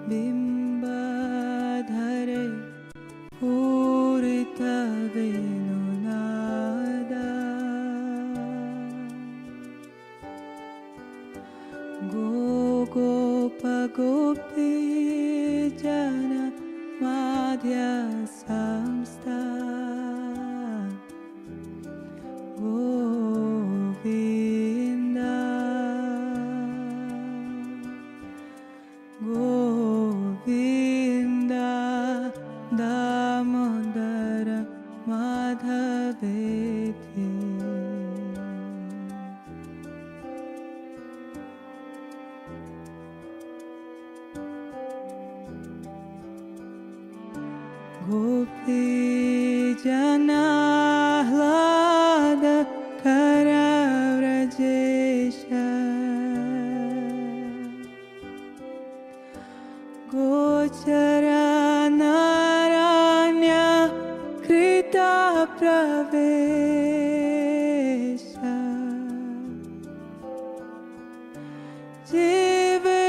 bimbadhare purita venunada gopa gopi jana madhya samsta Govinda Govinda Damodara Madhaveti Gopi Jana Hlada Karavrajesha Gochara Naranya Krita Pravesha Jive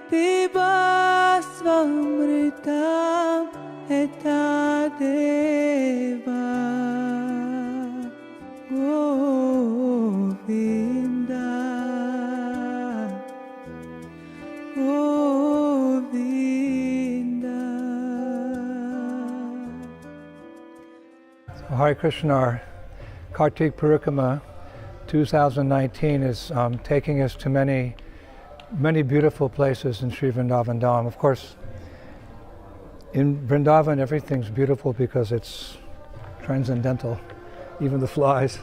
Pibasvamritam Eta Deva Govinda Govinda. Hare Krishna, our Kartik Parikrama 2019 is taking us to many beautiful places in Sri Vrindavan dham. Of course, in Vrindavan everything's beautiful because it's transcendental, even the flies.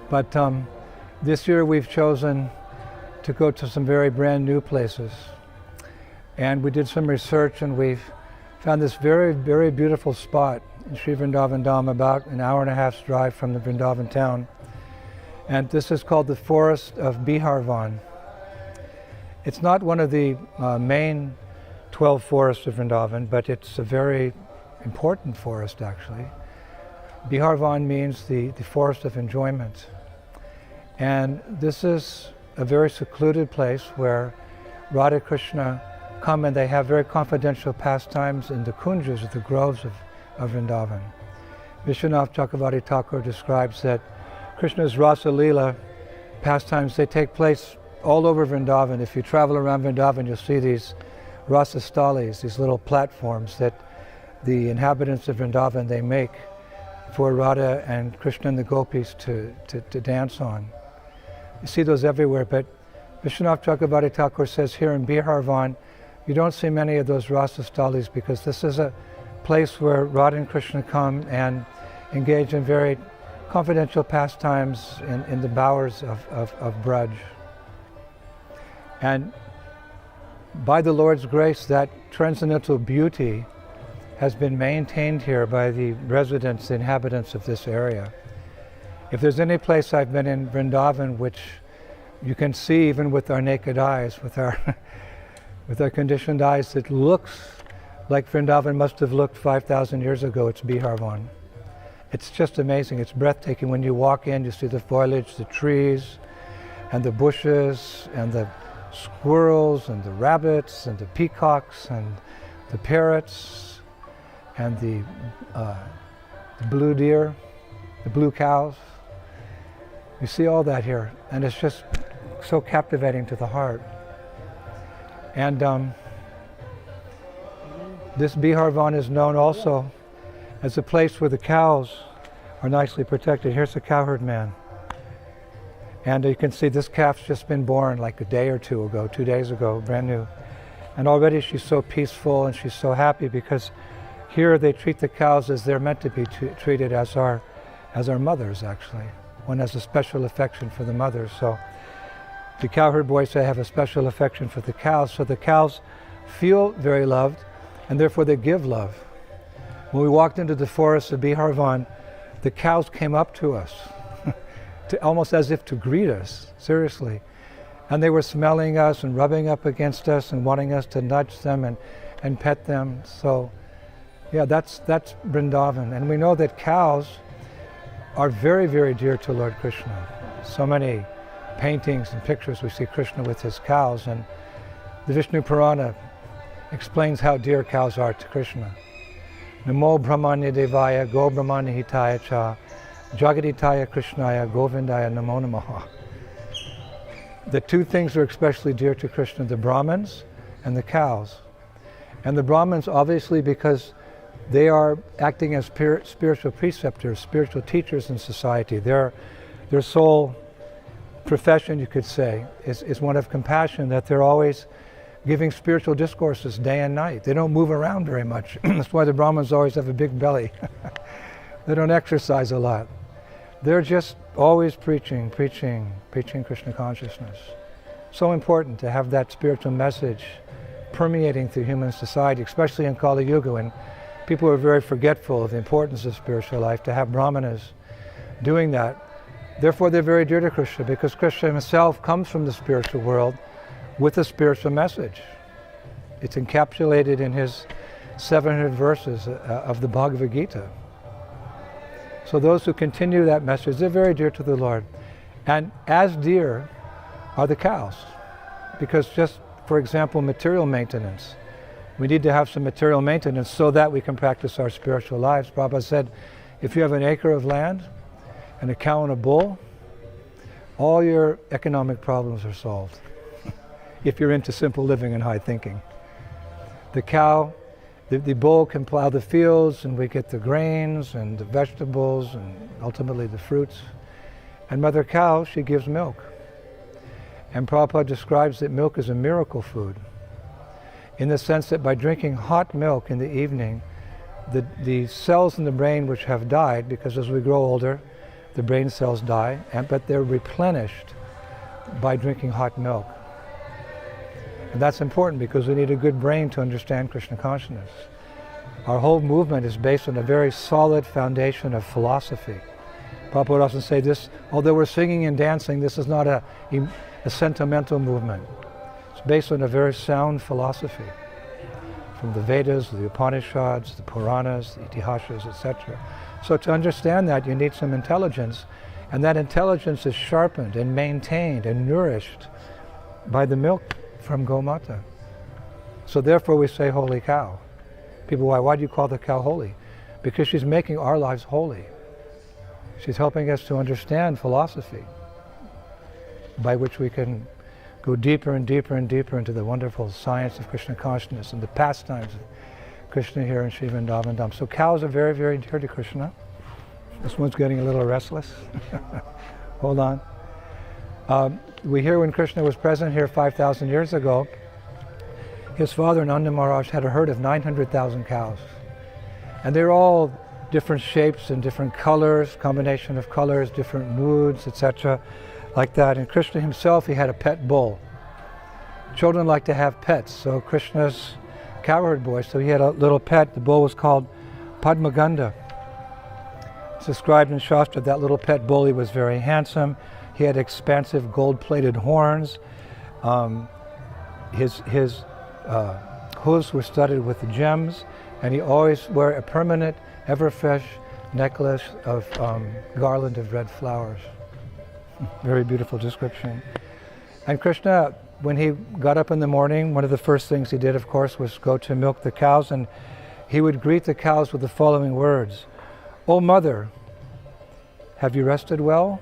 But this year we've chosen to go to some very brand new places. And we did some research and we've found this very beautiful spot in Sri Vrindavan dham, about an hour and a half's drive from the Vrindavan town. And this is called the Forest of Biharvan. It's not one of the main 12 forests of Vrindavan, but it's a very important forest actually. Biharvan means the forest of enjoyment. And this is a very secluded place where Radha Krishna come and they have very confidential pastimes in the kunjas, the groves of Vrindavan. Vishwanath Chakravarti Thakur describes that Krishna's Rasa Leela pastimes, they take place all over Vrindavan. If you travel around Vrindavan, you'll see these Rasa Stalis, these little platforms that the inhabitants of Vrindavan, they make for Radha and Krishna and the gopis to dance on. You see those everywhere, but Vishwanath Chakravarti Thakur says here in Biharvan, you don't see many of those Rasa Stalis because this is a place where Radha and Krishna come and engage in very confidential pastimes in the bowers of Braj. And by the Lord's grace, that transcendental beauty has been maintained here by the residents, the inhabitants of this area. If there's any place I've been in Vrindavan which you can see even with our naked eyes, with our conditioned eyes, it looks like Vrindavan must have looked 5,000 years ago, it's Biharvan. It's just amazing, it's breathtaking. When you walk in, you see the foliage, the trees, and the bushes, and the squirrels, and the rabbits, and the peacocks, and the parrots, and the blue deer, the blue cows. You see all that here, and it's just so captivating to the heart. And this Biharvan is known also as a place where the cows are nicely protected. Here's a cowherd man. And you can see this calf's just been born like a day or two ago, 2 days ago, brand new. And already she's so peaceful and she's so happy because here they treat the cows as they're meant to be treated, as our mothers actually. One has a special affection for the mothers. So the cowherd boys, they have a special affection for the cows. So the cows feel very loved and therefore they give love. When we walked into the forest of Biharvan, the cows came up to us, almost as if to greet us, seriously. And they were smelling us and rubbing up against us and wanting us to nudge them and pet them. So yeah, that's Vrindavan. And we know that cows are very, very dear to Lord Krishna. So many paintings and pictures we see Krishna with his cows, and The Vishnu Purana explains how dear cows are to Krishna. Namo Brahmanya Devaya Go Brahmanya Hitaya Cha Jagaditaya Krishnaya Govindaya Namo Namaha. The two things are especially dear to Krishna, the Brahmins and the cows. And the Brahmins, obviously, because they are acting as spiritual preceptors, spiritual teachers in society. Their sole profession, you could say, is one of compassion, that they're always giving spiritual discourses day and night. They don't move around very much. That's why the Brahmins always have a big belly. They don't exercise a lot. They're just always preaching Krishna consciousness. So important to have that spiritual message permeating through human society, especially in Kali Yuga, when people are very forgetful of the importance of spiritual life, to have brahmanas doing that. Therefore, they're very dear to Krishna, because Krishna himself comes from the spiritual world with a spiritual message. It's encapsulated in his 700 verses of the Bhagavad Gita. So those who continue that message, they're very dear to the Lord. And as dear are the cows, because just, for example, material maintenance. We need to have some material maintenance so that we can practice our spiritual lives. Prabhupada said, if you have an acre of land and a cow and a bull, all your economic problems are solved. If you're into simple living and high thinking. The cow, the bull can plow the fields, and we get the grains and the vegetables and ultimately the fruits. And Mother Cow, she gives milk. And Prabhupada describes that milk is a miracle food, in the sense that by drinking hot milk in the evening, the cells in the brain which have died, because as we grow older, the brain cells die, but they're replenished by drinking hot milk. And that's important, because we need a good brain to understand Krishna consciousness. Our whole movement is based on a very solid foundation of philosophy. Prabhupada would often say this, although we're singing and dancing, this is not a sentimental movement. It's based on a very sound philosophy, from the Vedas, the Upanishads, the Puranas, the Itihasas, etc. So to understand that, you need some intelligence, and that intelligence is sharpened and maintained and nourished by the milk from Gomata. So therefore we say holy cow. People, why do you call the cow holy? Because she's making our lives holy. She's helping us to understand philosophy, by which we can go deeper and deeper and deeper into the wonderful science of Krishna consciousness and the pastimes of Krishna here in Vrindavan dham. So cows are very, very dear to Krishna. This one's getting a little restless. Hold on. We hear when Krishna was present here 5,000 years ago, his father Nanda Maharaj had a herd of 900,000 cows. And they're all different shapes and different colors, combination of colors, different moods, etc. like that. And Krishna himself, he had a pet bull. Children like to have pets, so Krishna's cowherd boy, so he had a little pet. The bull was called Padmaganda. It's described in Shastra that little pet bull, he was very handsome. He had expansive gold-plated horns. His hooves were studded with gems, and he always wore a permanent, ever-fresh necklace of garland of red flowers. Very beautiful description. And Krishna, when he got up in the morning, one of the first things he did, of course, was go to milk the cows, and he would greet the cows with the following words. "O mother, have you rested well?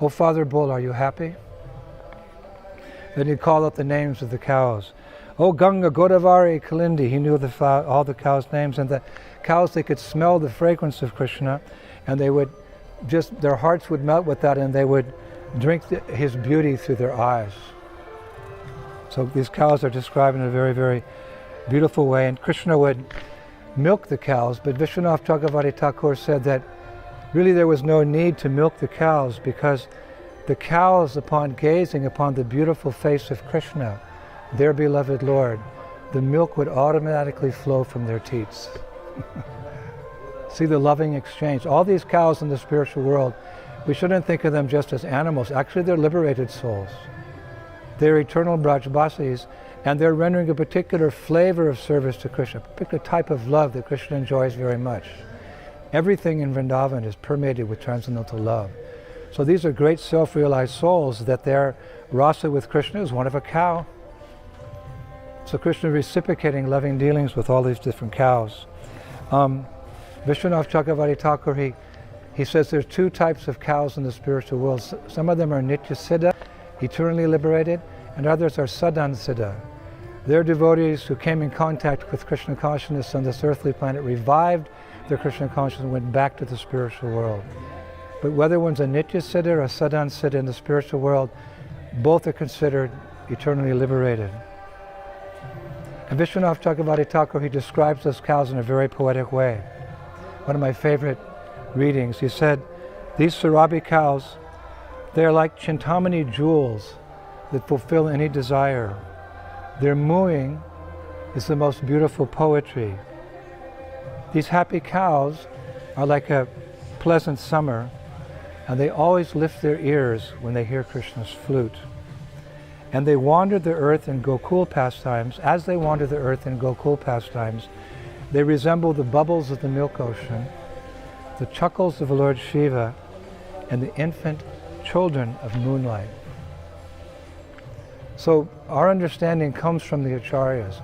O father bull, are you happy?" Then he'd call out the names of the cows. "O Ganga, Godavari, Kalindi," he knew all the cows' names, and the cows, they could smell the fragrance of Krishna, and they would just, their hearts would melt with that, and they would drink his beauty through their eyes. So these cows are described in a very, very beautiful way, and Krishna would milk the cows, but Vishwanath Chakravarti Thakur said that really there was no need to milk the cows, because the cows, upon gazing upon the beautiful face of Krishna, their beloved Lord, the milk would automatically flow from their teats. See the loving exchange. All these cows in the spiritual world, we shouldn't think of them just as animals. Actually, they're liberated souls. They're eternal Brajbasis, and they're rendering a particular flavor of service to Krishna, a particular type of love that Krishna enjoys very much. Everything in Vrindavan is permeated with transcendental love. So these are great self-realized souls that their rasa with Krishna is one of a cow. So Krishna reciprocating loving dealings with all these different cows. Vishwanath Chakravarti Thakur, he says there's two types of cows in the spiritual world. Some of them are Nitya Siddha, eternally liberated, and others are Sadan Siddha. They're devotees who came in contact with Krishna consciousness on this earthly planet, revived their Krishna consciousness, and went back to the spiritual world. But whether one's a Nitya Siddha or a Sadan Siddha in the spiritual world, both are considered eternally liberated. And Vishwanath Chakravarti Thakur, he describes those cows in a very poetic way. One of my favorite readings, he said, these Surabhi cows, they are like Chintamani jewels that fulfill any desire. Their mooing is the most beautiful poetry. These happy cows are like a pleasant summer, and they always lift their ears when they hear Krishna's flute. And they wander the earth in Gokul pastimes. As they wander the earth in Gokul pastimes, they resemble the bubbles of the milk ocean, the chuckles of Lord Shiva, and the infant children of moonlight. So our understanding comes from the acharyas.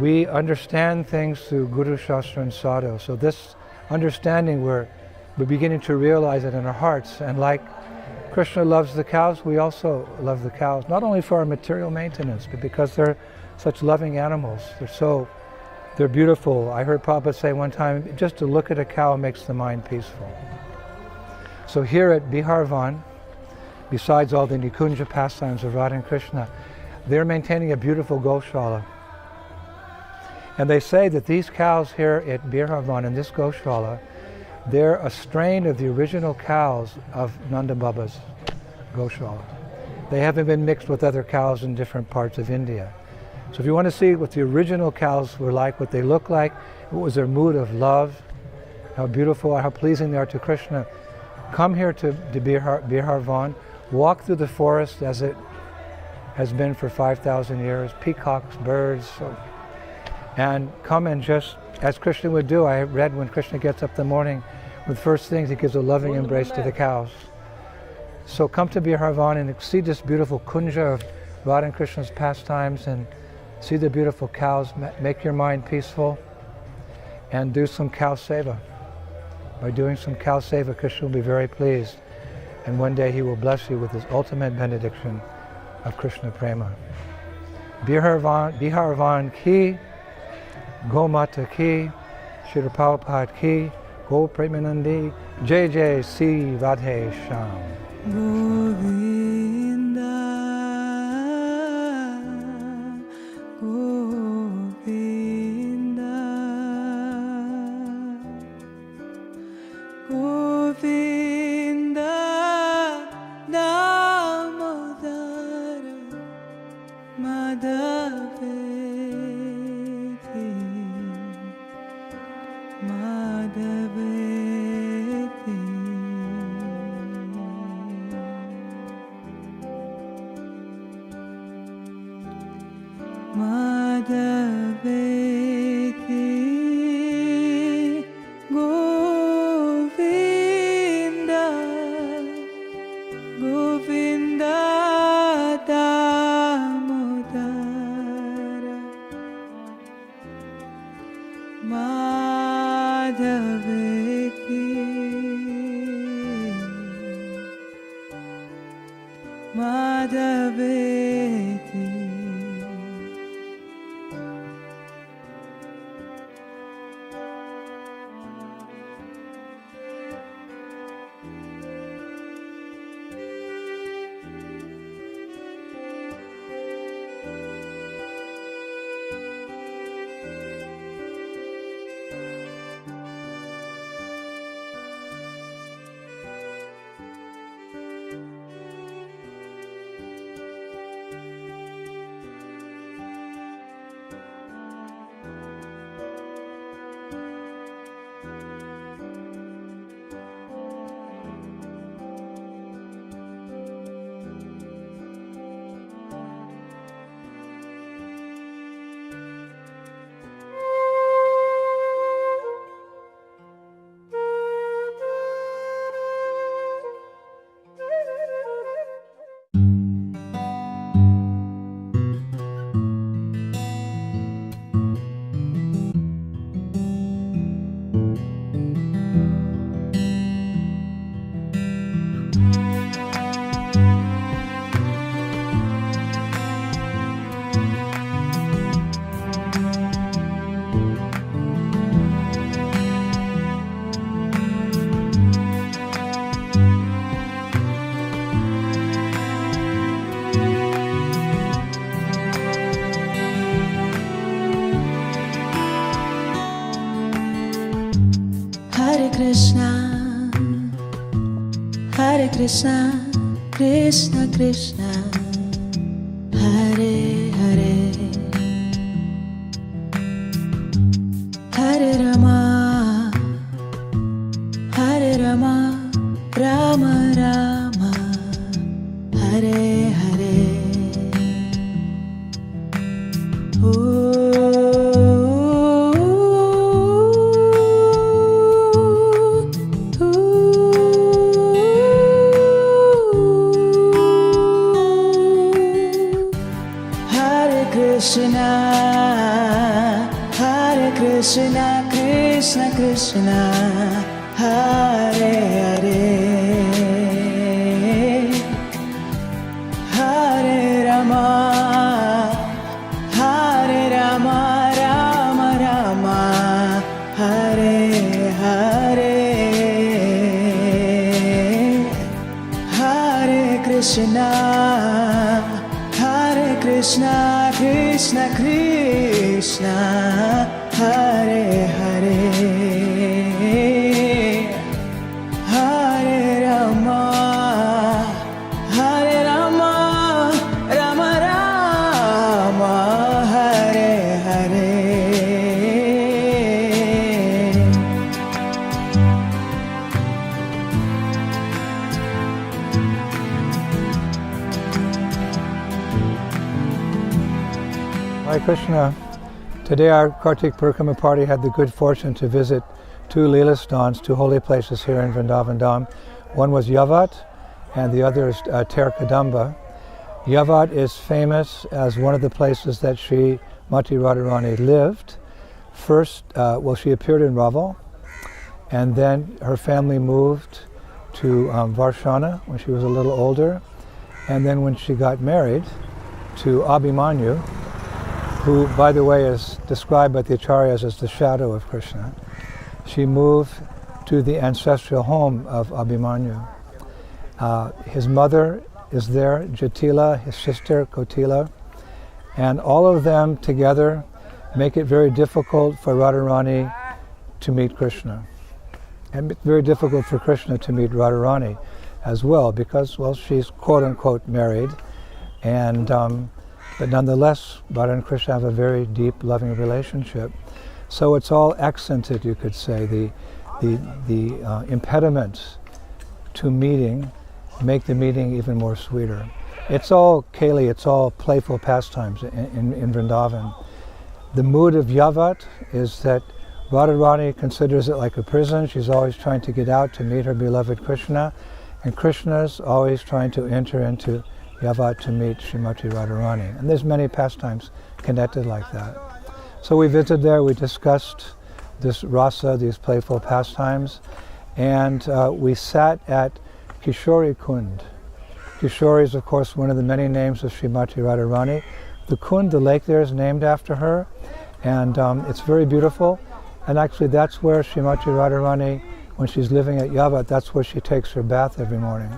We understand things through Guru, Shastra, and Sadhu. So this understanding, we're beginning to realize it in our hearts. And like Krishna loves the cows, we also love the cows, not only for our material maintenance, but because they're such loving animals. They're beautiful. I heard Prabhupada say one time, just to look at a cow makes the mind peaceful. So here at Biharvan, besides all the Nikunja pastimes of Radha and Krishna, they're maintaining a beautiful Goshala. And they say that these cows here at Biharvan, in this Goshala, they're a strain of the original cows of Nanda Baba's Goshala. They haven't been mixed with other cows in different parts of India. So if you want to see what the original cows were like, what they look like, what was their mood of love, how beautiful, how pleasing they are to Krishna, come here to Biharvan, walk through the forest as it has been for 5,000 years, peacocks, birds, and come and just, as Krishna would do, I read when Krishna gets up in the morning, the first things he gives a loving embrace to the cows. So come to Biharvan and see this beautiful kunja of Radha and Krishna's pastimes and see the beautiful cows, make your mind peaceful, and do some cow seva. By doing some cow seva, Krishna will be very pleased, and one day he will bless you with his ultimate benediction of Krishna Prema. Biharvan ki, Gomata ki, Shri Prabhupada ki, Go Premanandi, Jai Jai Si Radhe Sham. Govinda, Govinda, Govinda, Damodara, Madhaveti, Madhaveti. Madhaveti, Govinda, Govinda, Damodara, Madhaveti, Madhaveti. Krishna, Hare Krishna, Krishna Krishna, Hare Hare, Hare Rama, Hare Rama, Rama Rama, Hare Hare. Krishna, Krishna Krishna, Hare Hare, Hare Rama, Hare Rama, Rama Rama, Hare Hare, Hare Krishna, Hare Krishna, Krishna Krishna, Hare Hare, Hare Rama, Hare Rama, Rama Rama, Hare Hare. Hare Krishna. Today our Kartik Parikrama party had the good fortune to visit two Leela stans, two holy places here in Vrindavan dham. One was Yavat and the other is Kadamba. Yavat is famous as one of the places that Sri Mati Radharani lived. First, she appeared in Raval, and then her family moved to Varshana when she was a little older, and then when she got married to Abhimanyu, who, by the way, is described by the Acharyas as the shadow of Krishna. She moved to the ancestral home of Abhimanyu. His mother is there, Jatila, his sister, Kotila, and all of them together make it very difficult for Radharani to meet Krishna. And very difficult for Krishna to meet Radharani as well, because, well, she's quote-unquote married, and but nonetheless, Radha and Krishna have a very deep, loving relationship. So it's all accented, you could say. The impediments to meeting make the meeting even more sweeter. It's all keli, it's all playful pastimes in Vrindavan. The mood of Yavat is that Radharani considers it like a prison. She's always trying to get out to meet her beloved Krishna, and Krishna's always trying to enter into Yavat to meet Srimati Radharani. And there's many pastimes connected like that. So we visited there, we discussed this rasa, these playful pastimes, and we sat at Kishori Khund. Kishori is, of course, one of the many names of Srimati Radharani. The Khund, the lake there, is named after her, and it's very beautiful. And actually that's where Srimati Radharani, when she's living at Yavat, that's where she takes her bath every morning.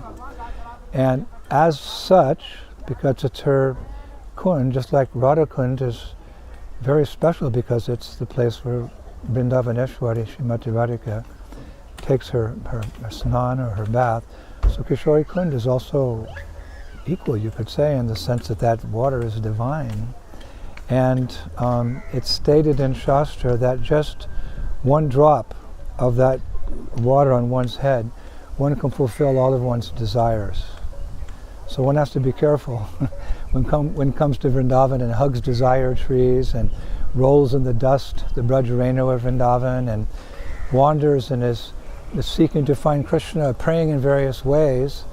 And as such, because it's her Khund, just like Radha Khund is very special because it's the place where Vrindavaneshwari, Srimati Radhika, takes her snan or her bath. So Kishori Khund is also equal, you could say, in the sense that that water is divine. And it's stated in Shastra that just one drop of that water on one's head, one can fulfill all of one's desires. So one has to be careful when it comes to Vrindavan and hugs desire trees and rolls in the dust, the Brajreno of Vrindavan, and wanders and is seeking to find Krishna, praying in various ways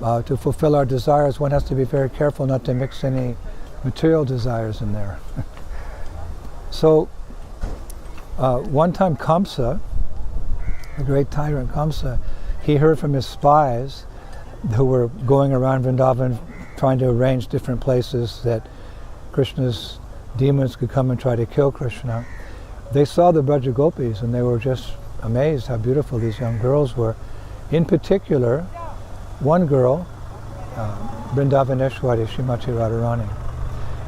to fulfill our desires. One has to be very careful not to mix any material desires in there. So one time Kamsa, the great tyrant Kamsa, he heard from his spies who were going around Vrindavan trying to arrange different places that Krishna's demons could come and try to kill Krishna. They saw the Braja Gopis and they were just amazed how beautiful these young girls were. In particular, one girl, Vrindavaneshwari, Srimati Radharani.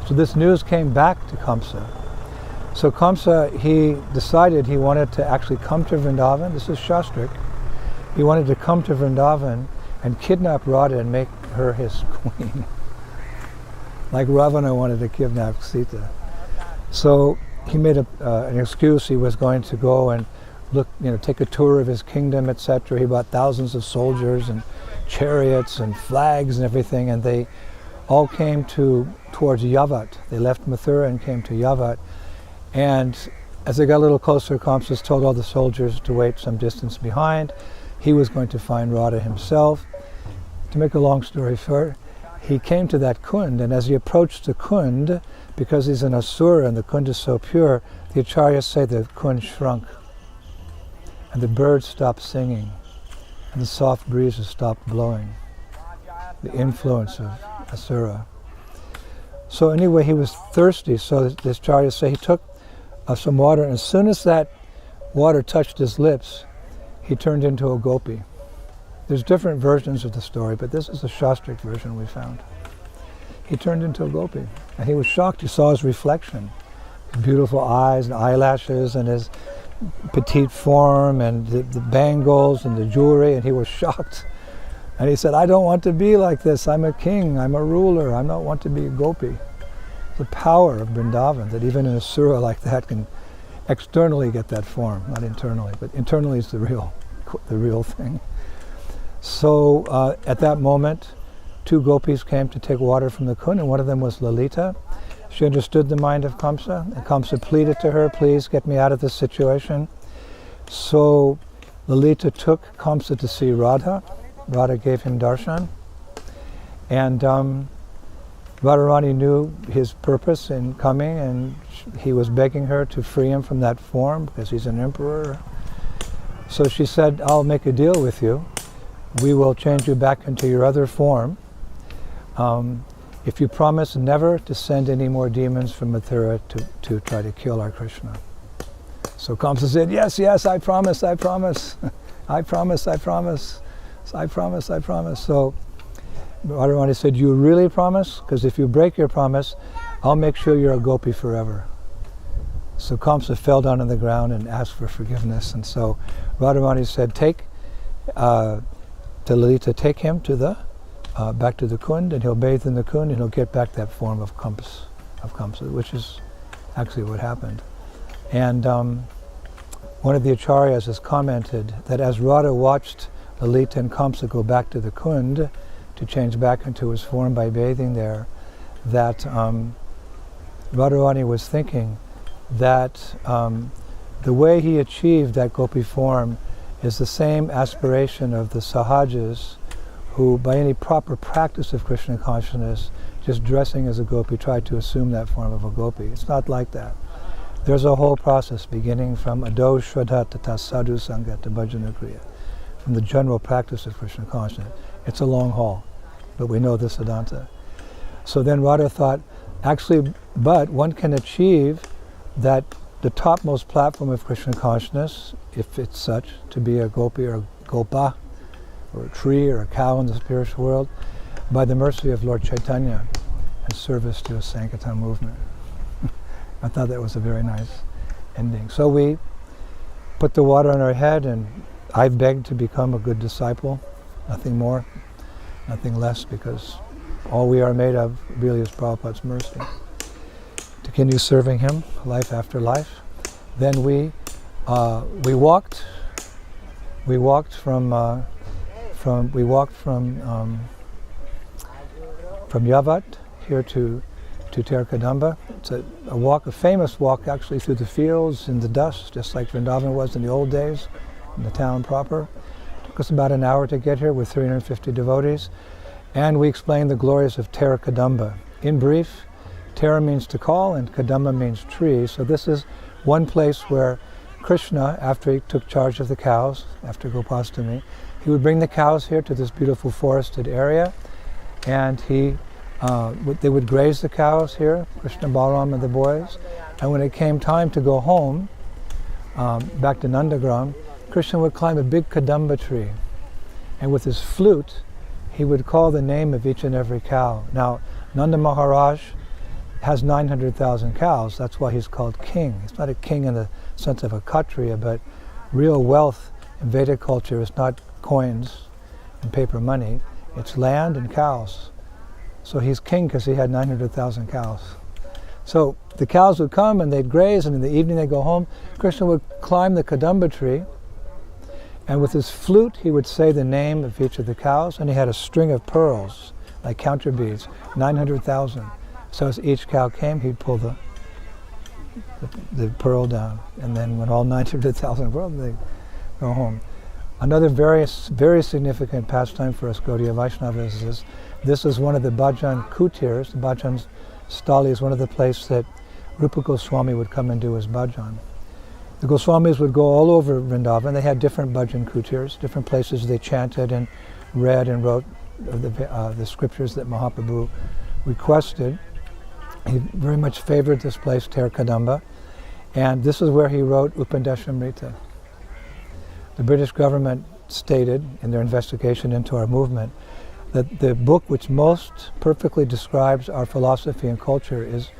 So this news came back to Kamsa. So Kamsa, he decided he wanted to actually come to Vrindavan. This is Shastric. He wanted to come to Vrindavan and kidnap Radha and make her his queen. Like Ravana wanted to kidnap Sita. So he made an excuse. He was going to go and look, take a tour of his kingdom, etc. He brought thousands of soldiers and chariots and flags and everything, and they all came towards Yavat. They left Mathura and came to Yavat. And as they got a little closer, Kamsa told all the soldiers to wait some distance behind. He was going to find Radha himself. To make a long story short, he came to that Khund, and as he approached the Khund, because he's an Asura and the Khund is so pure, the Acharyas say the Khund shrunk. And the birds stopped singing, and the soft breezes stopped blowing. The influence of Asura. So anyway, he was thirsty, so the Acharyas say he took some water, and as soon as that water touched his lips, he turned into a gopi. There's different versions of the story, but this is the Shastric version we found. He turned into a gopi, and he was shocked. He saw his reflection, his beautiful eyes and eyelashes and his petite form and the bangles and the jewelry, and he was shocked. And he said, I don't want to be like this. I'm a king, I'm a ruler, I don't want to be a gopi. The power of Vrindavan, that even an Asura like that can externally get that form, not internally, but internally is the real thing. So at that moment, two gopis came to take water from the Khund, and one of them was Lalita. She understood the mind of Kamsa, and Kamsa pleaded to her, please get me out of this situation. So Lalita took Kamsa to see Radha. Radha gave him darshan, and Radharani knew his purpose in coming, and he was begging her to free him from that form because he's an emperor. So she said, I'll make a deal with you. We will change you back into your other form if you promise never to send any more demons from Mathura to try to kill our Krishna. So Kamsa said, yes, I promise, I promise, I promise, I promise, I promise, I promise. So Radharani said, you really promise? Because if you break your promise, I'll make sure you're a gopi forever. So Kamsa fell down on the ground and asked for forgiveness. And so Radharani said, to Lalita, take him to back to the Khund, and he'll bathe in the Khund, and he'll get back that form of Kamsa, which is actually what happened. And one of the Acharyas has commented that as Radha watched Lalita and Kamsa go back to the Khund to change back into his form by bathing there, that Radharani was thinking that the way he achieved that gopi form is the same aspiration of the Sahajas who, by any proper practice of Krishna consciousness, just dressing as a gopi, tried to assume that form of a gopi. It's not like that. There's a whole process beginning from ado shraddha tata sadhu sangha to bhajana kriya, from the general practice of Krishna consciousness. It's a long haul, but we know the Siddhanta. So then Radha thought, actually, but one can achieve that the topmost platform of Krishna consciousness, if it's such, to be a gopi or a gopa, or a tree or a cow in the spiritual world, by the mercy of Lord Chaitanya and service to a Sankirtan movement. I thought that was a very nice ending. So we put the water on our head, and I begged to become a good disciple, nothing more, nothing less, because all we are made of really is Prabhupada's mercy. To continue serving him life after life. Then we walked from Yavat here to Terkadamba. It's a famous walk actually through the fields in the dust, just like Vrindavan was in the old days, in the town proper. It took us about an hour to get here with 350 devotees, and we explained the glories of Terkadamba. In brief, Tara means to call, and Kadamba means tree. So this is one place where Krishna, after he took charge of the cows, after Gopastami, he would bring the cows here to this beautiful forested area, and they would graze the cows here, Krishna, Balaram, and the boys. And when it came time to go home, back to Nandagram, Krishna would climb a big Kadamba tree, and with his flute, he would call the name of each and every cow. Now, Nanda Maharaj has 900,000 cows. That's why he's called king. He's not a king in the sense of a Kshatriya, but real wealth in Vedic culture is not coins and paper money. It's land and cows. So he's king because he had 900,000 cows. So the cows would come and they'd graze, and in the evening they'd go home. Krishna would climb the kadamba tree, and with his flute he would say the name of each of the cows, and he had a string of pearls, like counter beads, 900,000. So as each cow came, he'd pull the pearl down, and then when all 900,000 were, they'd go home. Another very significant pastime for us Gaudiya Vaishnavas is this is one of the bhajan kutirs. The bhajan stali is one of the places that Rupa Goswami would come and do his bhajan. The Goswamis would go all over Vrindavan. They had different bhajan kutirs, different places they chanted and read and wrote the scriptures that Mahaprabhu requested. He very much favored this place, Ter Kadamba, and this is where he wrote Upadeshamrita. The British government stated in their investigation into our movement that the book which most perfectly describes our philosophy and culture is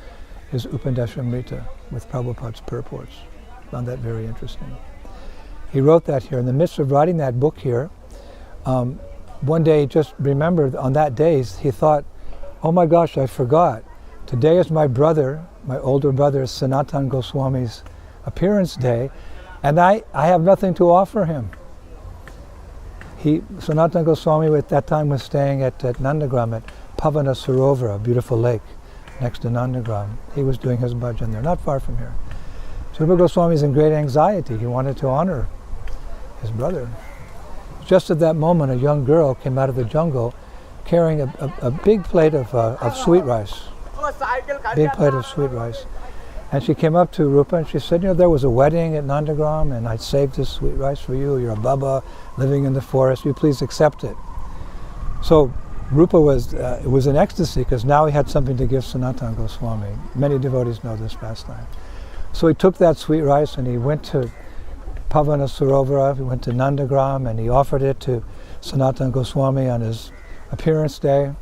Upadeshamrita with Prabhupada's purports. Found that very interesting. He wrote that here. In the midst of writing that book here, one day he just remembered on that day, he thought, oh my gosh, I forgot. Today is my brother, my older brother, Sanatan Goswami's appearance day, and I have nothing to offer him. Sanatan Goswami at that time was staying at Nandagram at Pavana Sarovara, a beautiful lake next to Nandagram. He was doing his bhajan there, not far from here. So Rupa Goswami is in great anxiety. He wanted to honor his brother. Just at that moment, a young girl came out of the jungle carrying a big plate of sweet rice. Big plate of sweet rice. And she came up to Rupa and she said, you know, there was a wedding at Nandagram and I saved this sweet rice for you. You're a Baba living in the forest. Will you please accept it? So Rupa was in ecstasy because now he had something to give Sanatan Goswami. Many devotees know this pastime. So he took that sweet rice and he went to Pavana Sarovara, he went to Nandagram, and he offered it to Sanatan Goswami on his appearance day.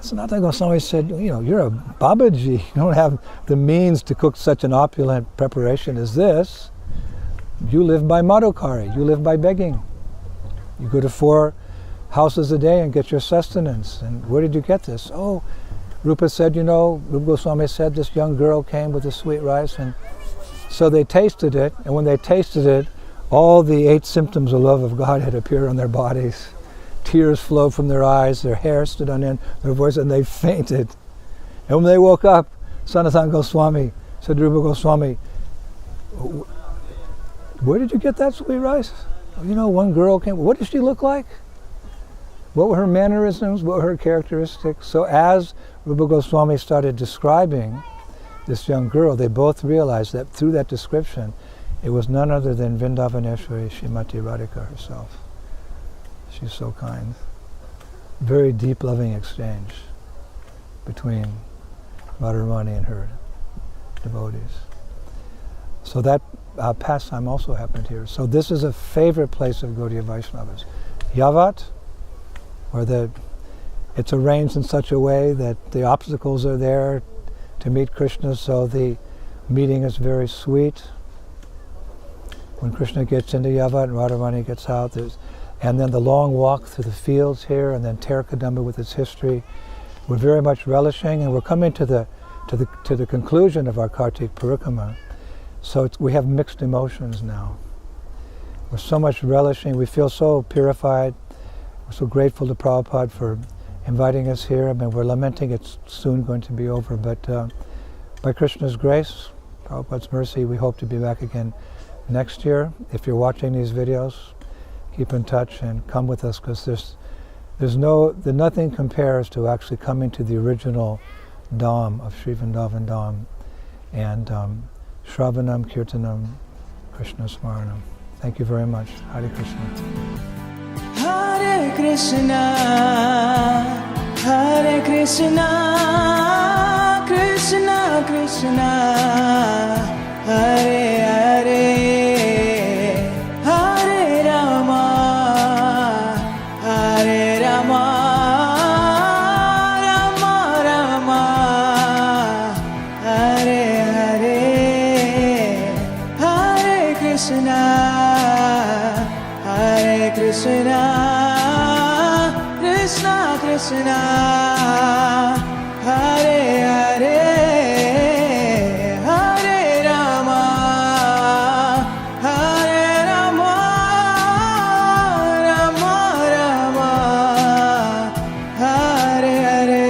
Sanatan Goswami said, you know, you're a Babaji, you don't have the means to cook such an opulent preparation as this. You live by Madhukari, you live by begging. You go to 4 houses a day and get your sustenance. And where did you get this? Oh, Rupa said, you know, Rupa Goswami said this young girl came with the sweet rice, and so they tasted it, and when they tasted it, all the 8 symptoms of love of God had appeared on their bodies. Tears flowed from their eyes, their hair stood on end, their voice, and they fainted. And when they woke up, Sanatan Goswami said to Rupa Goswami, where did you get that sweet rice? You know, one girl came. What did she look like? What were her mannerisms? What were her characteristics? So as Rupa Goswami started describing this young girl, they both realized that through that description, it was none other than Vrindavaneshwari Srimati Radhika herself. She's so kind. Very deep, loving exchange between Radharani and her devotees. So that pastime also happened here. So this is a favorite place of Gaudiya Vaishnavas. Yavat, where it's arranged in such a way that the obstacles are there to meet Krishna, so the meeting is very sweet. When Krishna gets into Yavat and Radharani gets out, and then the long walk through the fields here, and then Ter Kadamba with its history, we're very much relishing, and we're coming to the conclusion of our Kartik Parikrama. So we have mixed emotions now. We're so much relishing, we feel so purified. We're so grateful to Prabhupada for inviting us here. I mean, we're lamenting it's soon going to be over, but by Krishna's grace, Prabhupada's mercy, we hope to be back again next year. If you're watching these videos, keep in touch and come with us, because nothing compares to actually coming to the original dham of Sri Vrindavan dham and Shravanam, Kirtanam, Krishna Smaranam. Thank you very much. Hare Krishna. Hare Krishna, Hare Krishna, Krishna Krishna, Hare Hare, Hare Rama, Hare Rama, Rama Rama, Hare Hare, Hare Krishna, Hare Krishna. Krishna, Krishna Krishna, Hare Hare, Hare Rama, Hare Rama, Rama Rama, Hare Hare.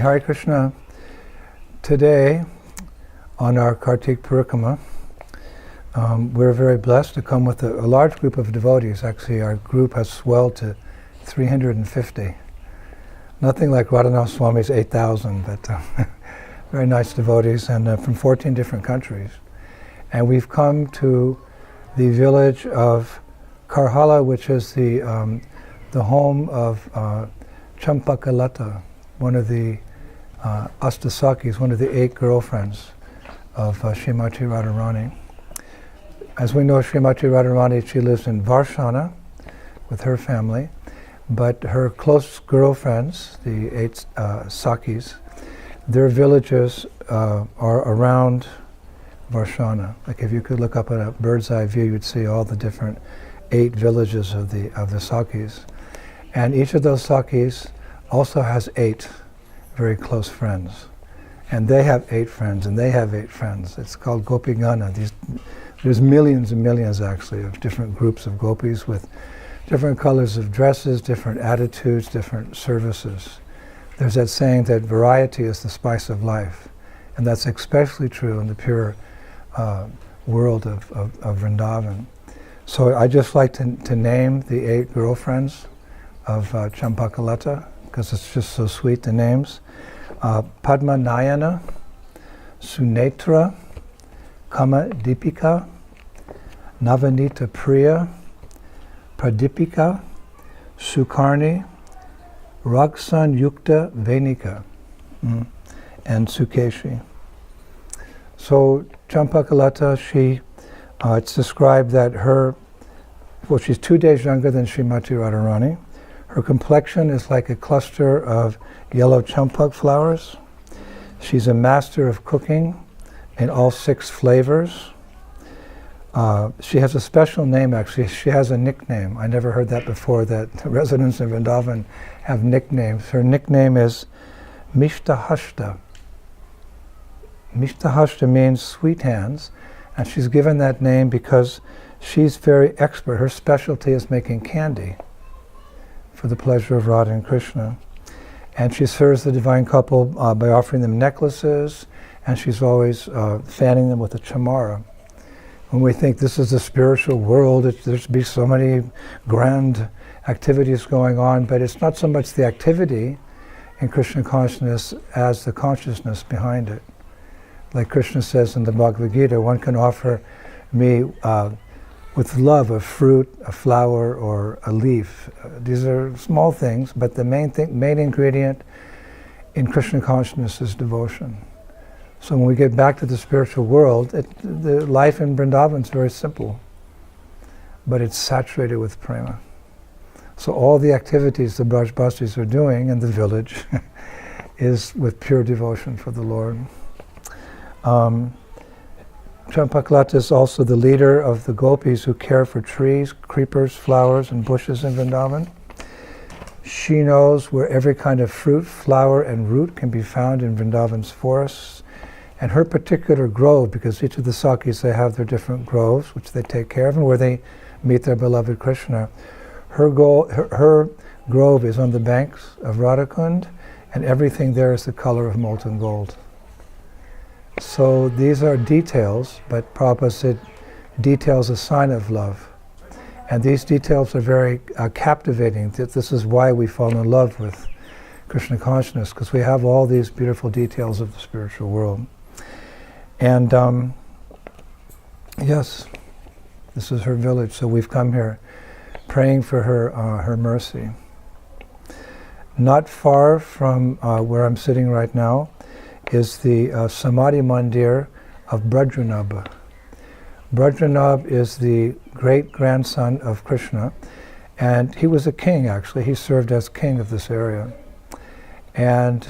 Hare Krishna. Today, on our Kartik Parikrama, we're very blessed to come with a large group of devotees. Actually, our group has swelled to 350. Nothing like Vrindavan Swami's 8,000, but very nice devotees, and from 14 different countries. And we've come to the village of Karhala, which is the home of Champakaleta, one of the Astasakis, one of the 8 girlfriends of Srimati Radharani. As we know, Srimati Radharani, she lives in Varshana with her family, but her close girlfriends, the 8 Sakis, their villages are around Varshana. Like if you could look up at a bird's eye view, you'd see all the different 8 villages of the Sakis. And each of those Sakis also has 8 very close friends. And they have 8 friends, and they have 8 friends. It's called Gopi Gana. There's millions and millions, actually, of different groups of gopis with different colors of dresses, different attitudes, different services. There's that saying that variety is the spice of life. And that's especially true in the pure world of Vrindavan. So I just like to name the 8 girlfriends of Champakaleta, because it's just so sweet, the names. Padma Nayana, Sunetra, Kama Deepika, Navanita Priya, Pradipika, Sukarni, Raksan Yukta Venika. and Sukeshi. So Champakaleta, it's described that she's 2 days younger than Srimati Radharani. Her complexion is like a cluster of yellow champak flowers. She's a master of cooking in all 6 flavors. She has a special name, actually. She has a nickname. I never heard that before, that the residents of Vrindavan have nicknames. Her nickname is Mishtahashta. Mishtahashta means sweet hands, and she's given that name because she's very expert. Her specialty is making candy for the pleasure of Radha and Krishna. And she serves the divine couple by offering them necklaces, and she's always fanning them with a chamara. When we think this is the spiritual world, there's be so many grand activities going on, but it's not so much the activity in Krishna consciousness as the consciousness behind it. Like Krishna says in the Bhagavad Gita, one can offer me with love a fruit, a flower, or a leaf. These are small things, but the main ingredient in Krishna consciousness is devotion. So when we get back to the spiritual world, the life in Vrindavan is very simple, but it's saturated with prema. So all the activities the Brajbasis are doing in the village is with pure devotion for the Lord. Champakaleta is also the leader of the gopis who care for trees, creepers, flowers, and bushes in Vrindavan. She knows where every kind of fruit, flower, and root can be found in Vrindavan's forests. And her particular grove, because each of the Sakis, they have their different groves, which they take care of, and where they meet their beloved Krishna. Her grove is on the banks of Prahlad Khund, and everything there is the color of molten gold. So these are details, but Prabhupada said details a sign of love. And these details are very captivating. This is why we fall in love with Krishna consciousness, because we have all these beautiful details of the spiritual world. And yes, this is her village, so we've come here praying for her mercy. Not far from where I'm sitting right now is the Samadhi Mandir of Bradranabha. Bradranab is the great-grandson of Krishna, and he was a king, actually. He served as king of this area. And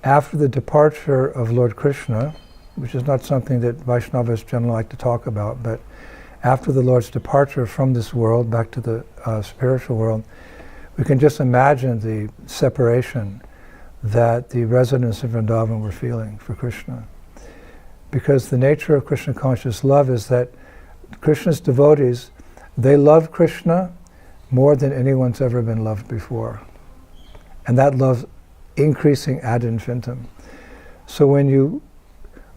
after the departure of Lord Krishna, which is not something that Vaishnavas generally like to talk about, but after the Lord's departure from this world back to the spiritual world, we can just imagine the separation that the residents of Vrindavan were feeling for Krishna. Because the nature of Krishna conscious love is that Krishna's devotees, they love Krishna more than anyone's ever been loved before. And that love increasing ad infinitum. So when you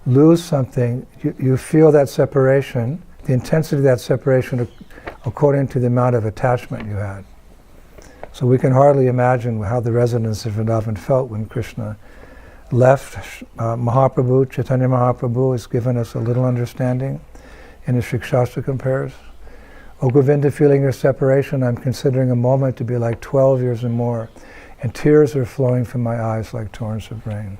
lose something, you feel that separation, the intensity of that separation according to the amount of attachment you had. So we can hardly imagine how the residents of Vrindavan felt when Krishna left. Mahaprabhu, Chaitanya Mahaprabhu, has given us a little understanding in his Shikshastra compares. O Govinda, feeling your separation, I'm considering a moment to be like 12 years and more, and tears are flowing from my eyes like torrents of rain.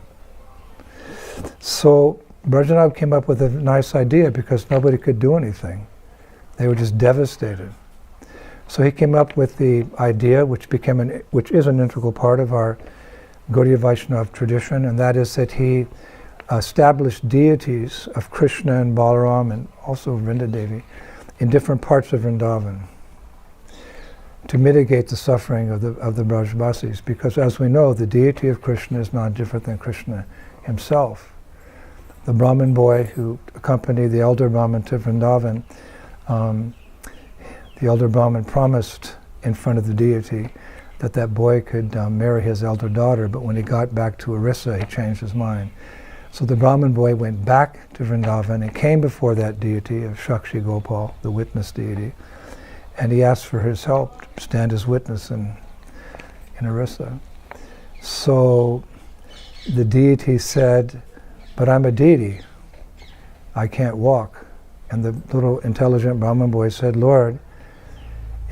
So Vrajanab came up with a nice idea because nobody could do anything. They were just devastated. So he came up with the idea, which is an integral part of our Gaudiya Vaishnava tradition, and that is that he established deities of Krishna and Balaram and also Vrindadevi in different parts of Vrindavan to mitigate the suffering of the Brajbasis, because as we know, the deity of Krishna is not different than Krishna himself. The Brahmin boy who accompanied the elder Brahmin to Vrindavan, the elder Brahmin promised in front of the deity that boy could marry his elder daughter, but when he got back to Orissa, he changed his mind. So the Brahmin boy went back to Vrindavan and came before that deity of Shakshi Gopal, the witness deity, and he asked for his help to stand as witness in Orissa. So the deity said, but I'm a deity, I can't walk. And the little intelligent Brahmin boy said, Lord,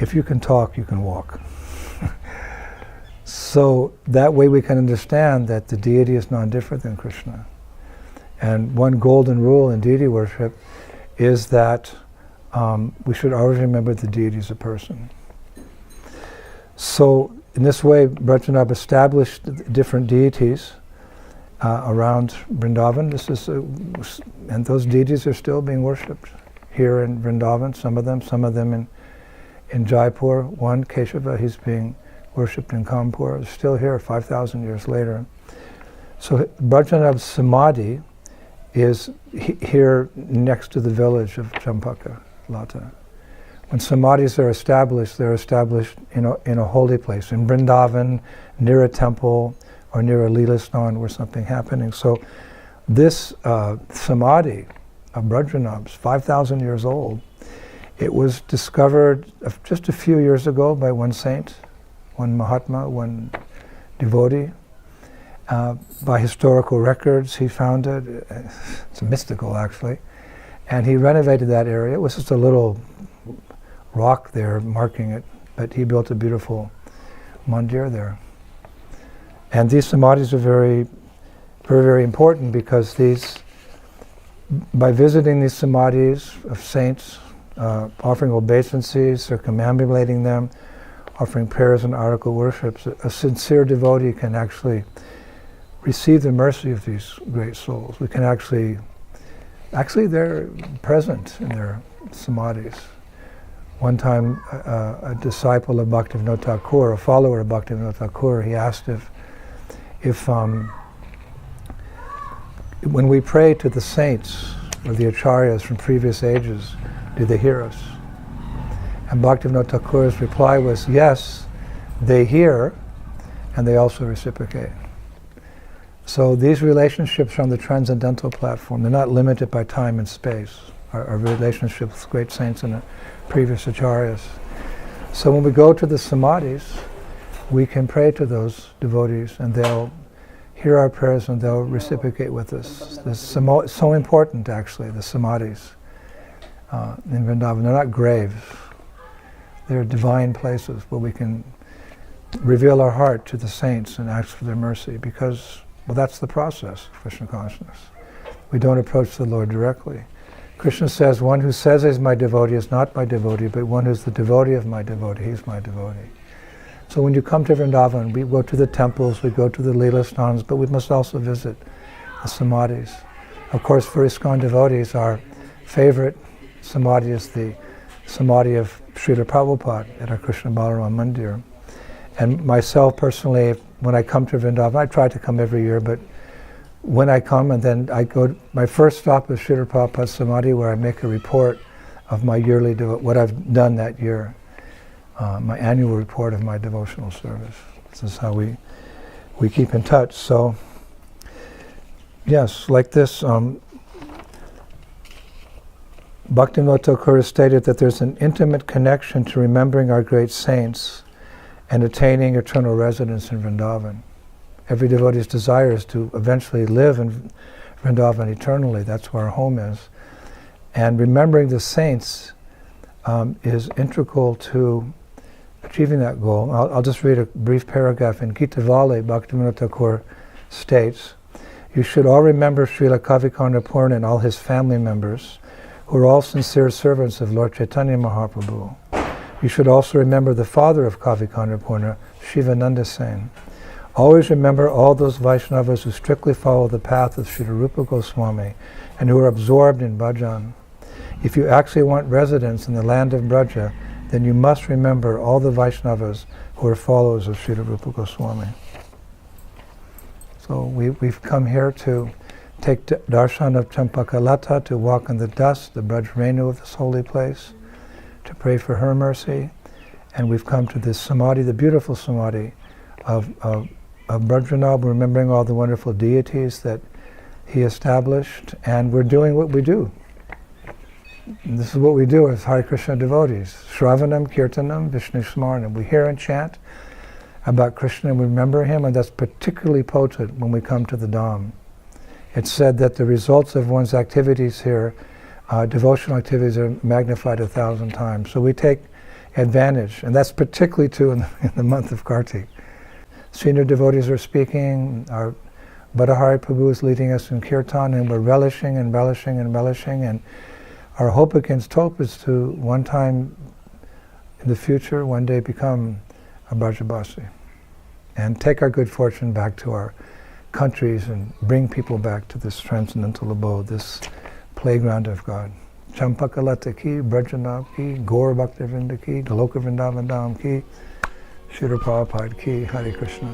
if you can talk, you can walk. So that way we can understand that the deity is non-different than Krishna. And one golden rule in deity worship is that we should always remember the deity is a person. So in this way, Vrajanab established different deities around Vrindavan. And those deities are still being worshipped here in Vrindavan. Some of them in Jaipur. One, Keshava, he's being worshipped in Kanpur. Still here 5,000 years later. So Vrajanab's Samadhi is here next to the village of Champakaleta. When samadhis are established, they're established in a holy place, in Vrindavan, near a temple, or near a Leela Snan where something happening. So this samadhi of Bradranab's 5,000 years old. It was discovered just a few years ago by one saint, one Mahatma, one devotee. By historical records, he found it. It's mystical, actually. And he renovated that area. It was just a little rock there marking it, but he built a beautiful mandir there. And these samadhis are very, very, very important because by visiting these samadhis of saints, offering obeisances, circumambulating them, offering prayers and article worships, a sincere devotee can actually receive the mercy of these great souls. We can actually they're present in their samadhis. One time, a disciple of Bhaktivinoda Thakur, a follower of Bhaktivinoda Thakur, he asked if when we pray to the saints or the acharyas from previous ages, do they hear us? And Bhaktivinoda Thakur's reply was, yes, they hear, and they also reciprocate. So these relationships are on the transcendental platform. They're not limited by time and space. Our relationship with great saints and previous acharyas. So when we go to the samadhis, we can pray to those devotees and they'll hear our prayers and they'll reciprocate with us. This is so important, actually, the samadhis in Vrindavan. They're not graves. They're divine places where we can reveal our heart to the saints and ask for their mercy because, well, that's the process of Krishna consciousness. We don't approach the Lord directly. Krishna says, one who says he's my devotee is not my devotee, but one who's the devotee of my devotee, he's my devotee. So when you come to Vrindavan, we go to the temples, we go to the Leela Snans, but we must also visit the samadhis. Of course, for ISKCON devotees, our favorite samadhi is the samadhi of Srila Prabhupada at our Krishna Balaram Mandir. And myself personally, when I come to Vrindavan, I try to come every year, but when I come and then I go, my first stop is Srila Prabhupada's Samadhi, where I make a report of my yearly, what I've done that year, my annual report of my devotional service. This is how we keep in touch. So, yes, like this, Bhaktivinoda Thakur stated that there's an intimate connection to remembering our great saints and attaining eternal residence in Vrindavan. Every devotee's desire is to eventually live in Vrindavan eternally. That's where our home is. And remembering the saints is integral to achieving that goal. I'll just read a brief paragraph. In Gita Vale, Bhaktivinoda Thakur states, you should all remember Srila Kavikanda Purna and all his family members, who are all sincere servants of Lord Chaitanya Mahaprabhu. You should also remember the father of Kavikanda Purna, Shivananda Sen. Always remember all those Vaishnavas who strictly follow the path of Srila Rupa Goswami and who are absorbed in bhajan. If you actually want residence in the land of Braja, then you must remember all the Vaishnavas who are followers of Srila Rupa Goswami. So we've come here to take darshan of Champakaleta, to walk in the dust, the Braj of this holy place, to pray for her mercy. And we've come to this samadhi, the beautiful samadhi of Bradranabha, remembering all the wonderful deities that he established, and we're doing what we do. And this is what we do as Hare Krishna devotees. Shravanam, Kirtanam, Vishnu Smaranam. We hear and chant about Krishna and we remember him, and that's particularly potent when we come to the Dham. It's said that the results of one's activities here, devotional activities, are magnified 1,000 times. So we take advantage, and that's particularly true in the month of Kartik. senior devotees are speaking, our Badahari Prabhu is leading us in kirtan, and we're relishing and relishing and relishing, and our hope against hope is to one time in the future, one day become a Brajabasi and take our good fortune back to our countries and bring people back to this transcendental abode, this playground of God. Champakaleta ki, Vrajanab ki, Gaur Bhaktivinoda ki, Goloka Vrindavan dham ki, Srila Prabhupada ki, Hare Krishna.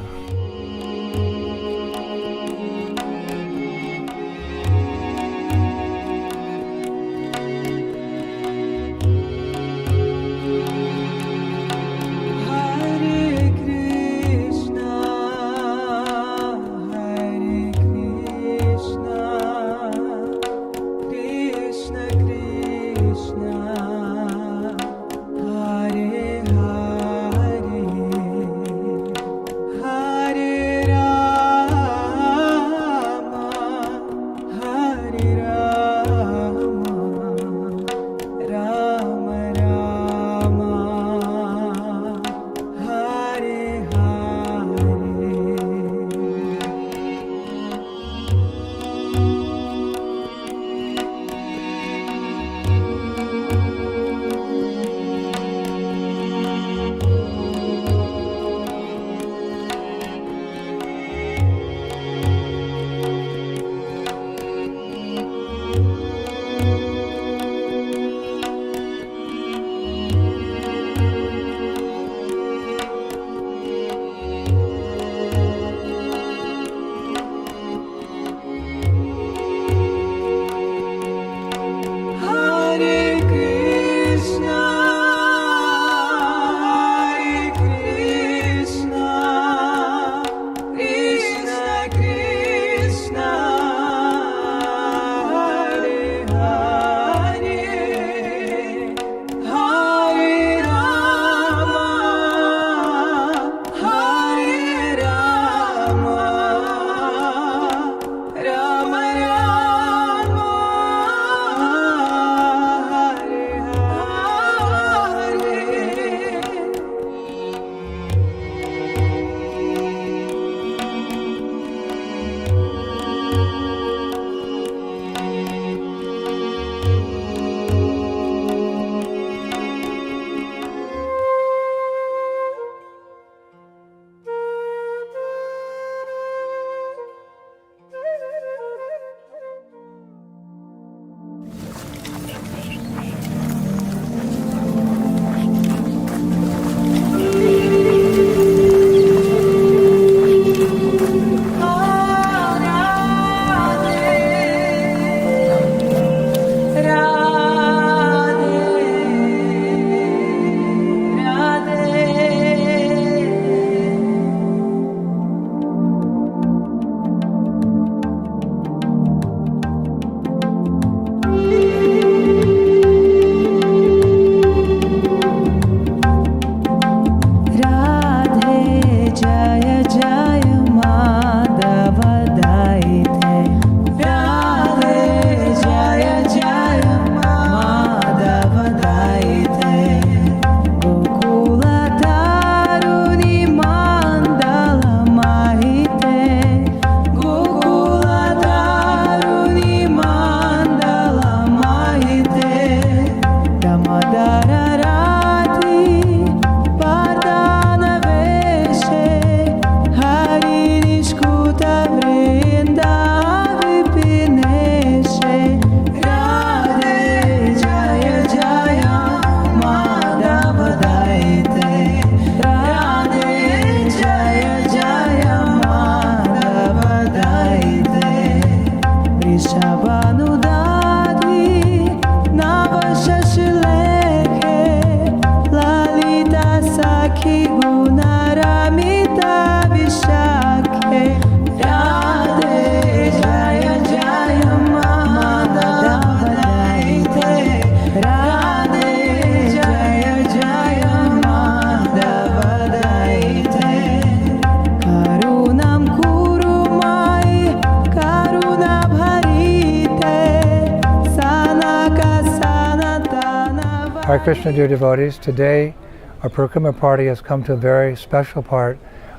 Hare Krishna, dear devotees. Today, our Parikrama party has come to a very special part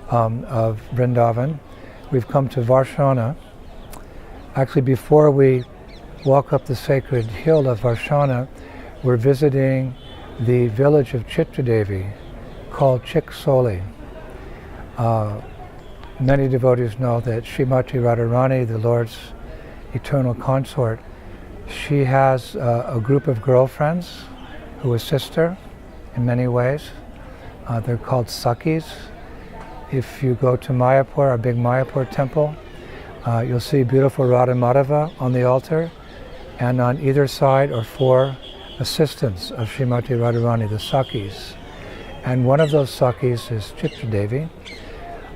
of Vrindavan. We've come to Varshana. Actually, before we walk up the sacred hill of Varshana, we're visiting the village of Chitradevi called Chiksoli. Many devotees know that Srimati Radharani, the Lord's eternal consort, she has a group of girlfriends who assist her in many ways. They're called Sakhis. If you go to Mayapur, our big Mayapur temple, you'll see beautiful Radha Madhava on the altar, and on either side are 4 assistants of Srimati Radharani, the Sakhis. And one of those Sakhis is Chitradevi.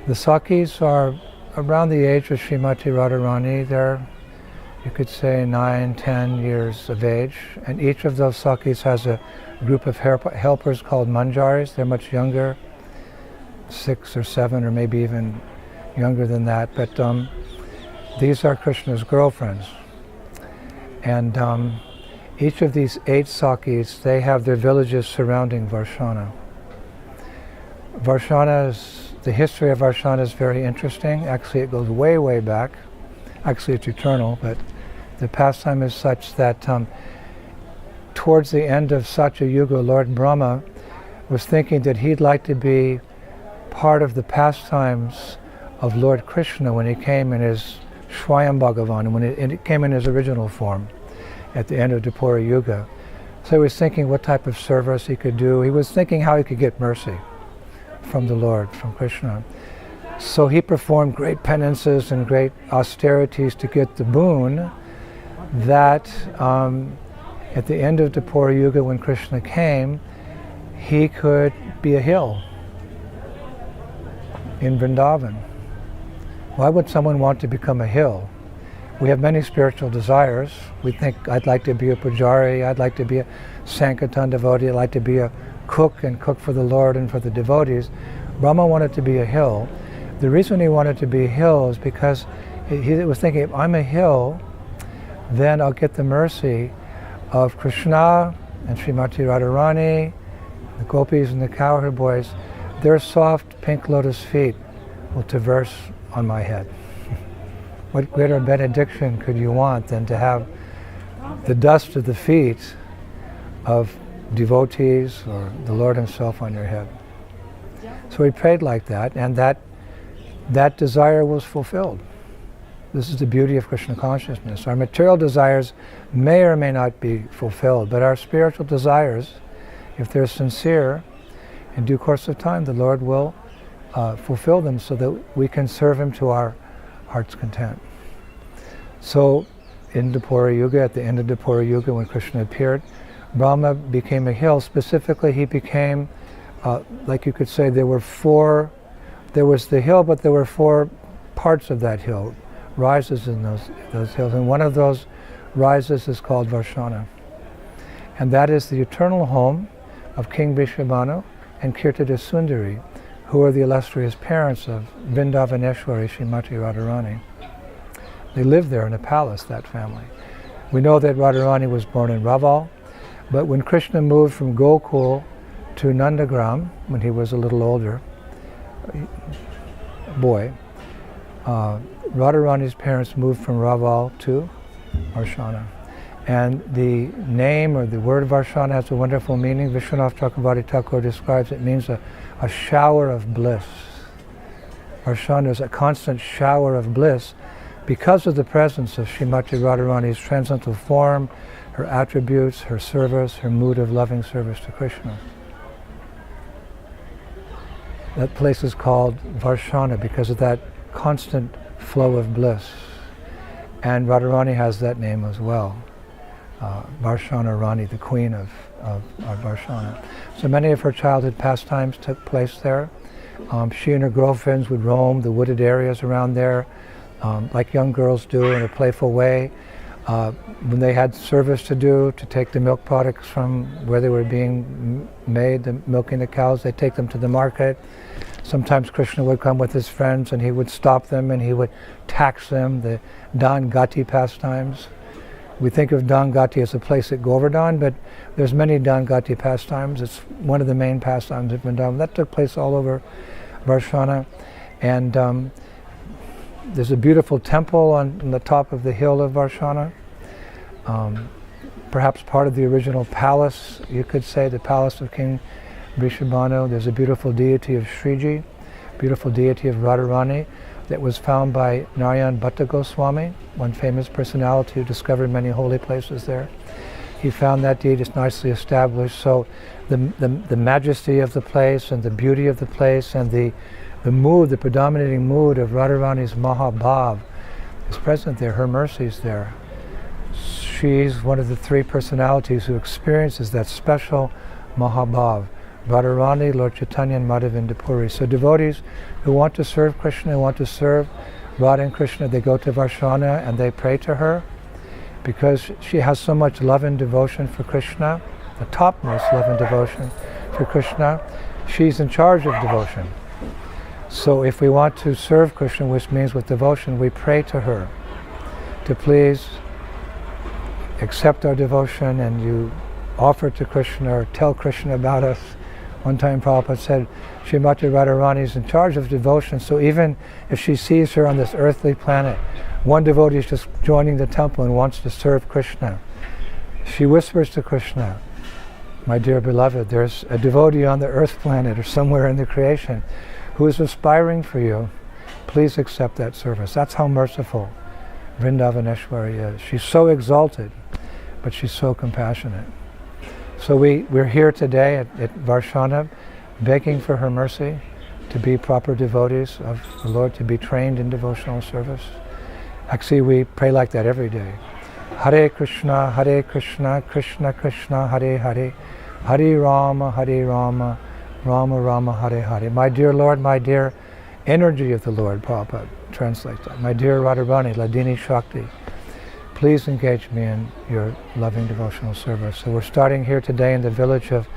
The Sakhis are around the age of Srimati Radharani. They're, you could say, 9, 10 years of age. And each of those Sakhis has a group of helpers called Manjaris. They're much younger, 6 or 7, or maybe even younger than that. But these are Krishna's girlfriends. And each of these 8 Sakhis, they have their villages surrounding Varshana. The history of Varshana is very interesting. Actually, it goes way, way back. Actually, it's eternal, but the pastime is such that towards the end of Satya Yuga, Lord Brahma was thinking that he'd like to be part of the pastimes of Lord Krishna when he came in his Swayam Bhagavan, when it came in his original form at the end of Dwapara Yuga. So he was thinking what type of service he could do. He was thinking how he could get mercy from the Lord, from Krishna. So he performed great penances and great austerities to get the boon that at the end of Dwapara Yuga, when Krishna came, he could be a hill in Vrindavan. Why would someone want to become a hill? We have many spiritual desires. We think, I'd like to be a pujari, I'd like to be a Sankirtan devotee, I'd like to be a cook and cook for the Lord and for the devotees. Brahma wanted to be a hill. The reason he wanted to be a hill is because he was thinking, if I'm a hill, then I'll get the mercy of Krishna and Srimati Radharani, the gopis and the cowherd boys. Their soft pink lotus feet will traverse on my head. What greater benediction could you want than to have the dust of the feet of devotees or the Lord himself on your head? So he prayed like that, and that desire was fulfilled. This is the beauty of Krishna consciousness. Our material desires may or may not be fulfilled, but our spiritual desires, if they're sincere, in due course of time, the Lord will fulfill them so that we can serve him to our heart's content. So in Dwapara Yuga, at the end of Dwapara Yuga, when Krishna appeared, Brahma became a hill. Specifically, he became, like you could say, there was the hill, but there were 4 parts of that hill, rises in those hills. And one of those rises is called Varshana. And that is the eternal home of King Vrishabhanu and Kirtida Sundari, who are the illustrious parents of Vrindavaneshwari Srimati Radharani. They lived there in a palace, that family. We know that Radharani was born in Raval, but when Krishna moved from Gokul to Nandagram, when he was a little older boy, Radharani's parents moved from Raval to Varshana. And the name or the word Varshana has a wonderful meaning. Vishwanath Chakravarti Thakur describes it means a shower of bliss. Varshana is a constant shower of bliss because of the presence of Srimati Radharani's transcendental form, her attributes, her service, her mood of loving service to Krishna. That place is called Varshana because of that constant flow of bliss. And Radharani has that name as well. Varshana Rani, the queen of Varshana. So many of her childhood pastimes took place there. She and her girlfriends would roam the wooded areas around there, like young girls do in a playful way. When they had service to do, to take the milk products from where they were being made, milking the cows, they'd take them to the market. Sometimes Krishna would come with his friends and he would stop them and he would tax them, the Dan Gati pastimes. We think of Dan Gati as a place at Govardhan, but there's many Dan Gati pastimes. It's one of the main pastimes at Vrindavan. That took place all over Varshana. And there's a beautiful temple on the top of the hill of Varshana. Perhaps part of the original palace, you could say, the palace of King Vrishabhanu. There's a beautiful deity of Shriji, beautiful deity of Radharani that was found by Narayan Bhattacharya, one famous personality who discovered many holy places there. He found that deity is nicely established, so the majesty of the place and the beauty of the place and the mood, the predominating mood of Radharani's Mahabhav is present there, her mercy is there. She's one of the three personalities who experiences that special Mahabhav. Radharani, Lord Chaitanya, and Madhavinda Puri. So devotees who want to serve Krishna, who want to serve Radha and Krishna, they go to Varshana and they pray to her because she has so much love and devotion for Krishna, the topmost love and devotion for Krishna. She's in charge of devotion. So if we want to serve Krishna, which means with devotion, we pray to her to please accept our devotion, and you offer to Krishna or tell Krishna about us. One time Prabhupada said, Srimati Radharani is in charge of devotion, so even if she sees her on this earthly planet, one devotee is just joining the temple and wants to serve Krishna. She whispers to Krishna, my dear beloved, there's a devotee on the earth planet or somewhere in the creation who is aspiring for you. Please accept that service. That's how merciful Vrindavaneshwari is. She's so exalted, but she's so compassionate. So we're here today at Varshana begging for her mercy to be proper devotees of the Lord, to be trained in devotional service. Actually, we pray like that every day. Hare Krishna, Krishna Krishna, Hare Hare, Hare Rama, Rama Rama, Hare Hare. My dear Lord, my dear energy of the Lord, Prabhupada translates that. My dear Radharani, Ladini Shakti, please engage me in your loving devotional service. So we're starting here today in the village of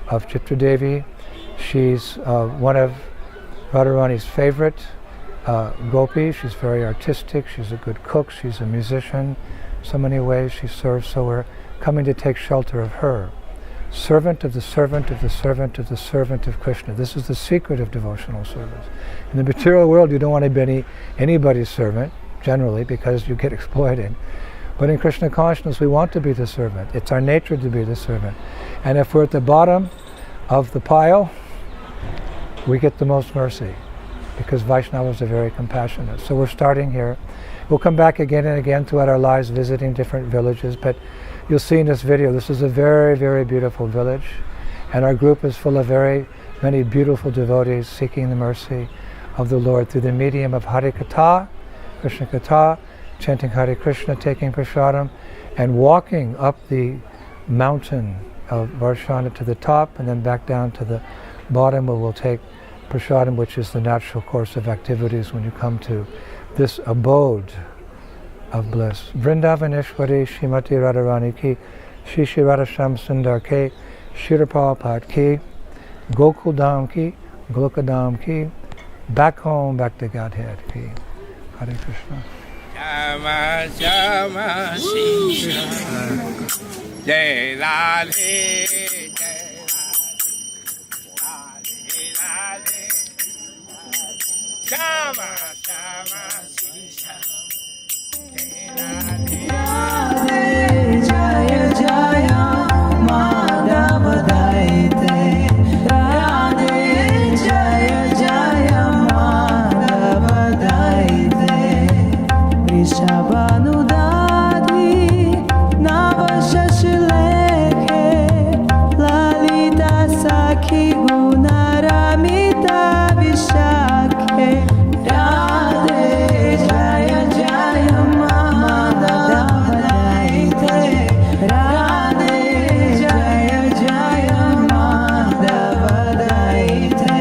Chitradevi. She's one of Radharani's favorite gopis. She's very artistic, she's a good cook, she's a musician. So many ways she serves, so we're coming to take shelter of her. Servant of the servant of the servant of the servant of Krishna. This is the secret of devotional service. In the material world, you don't want to be anybody's servant, generally, because you get exploited. But in Krishna consciousness, we want to be the servant. It's our nature to be the servant. And if we're at the bottom of the pile, we get the most mercy, because Vaishnavas are very compassionate. So we're starting here. We'll come back again and again throughout our lives visiting different villages, but you'll see in this video, this is a very, very beautiful village, and our group is full of very many beautiful devotees seeking the mercy of the Lord through the medium of Hare Katha, Krishna Katha, chanting Hare Krishna, taking prasadam, and walking up the mountain of Varshana to the top and then back down to the bottom where we'll take prasadam, which is the natural course of activities when you come to this abode of bliss. Vrindavaneshwari Srimati Radharani ki, Shri Shri Radhasham Sundar ki, Shri Prabhupada ki, Gokul Dham ki, Goloka Dham ki, back home, back to Godhead ki. Hare Krishna. Shama Shama Shisha Jai Radhe Jai Radhe Radhe Shama Shama Shisha Jai Radhe Jaya Jaya Madhava Daite Radhe Jaya Jaya Madhava Daite Vrishabhanu Dadhi Navashashilekhe Lalita Sakhi Gunaramita Vishakhe Radhe Jaya Jaya Madhava Daite Radhe Jaya Jaya Madhava Daite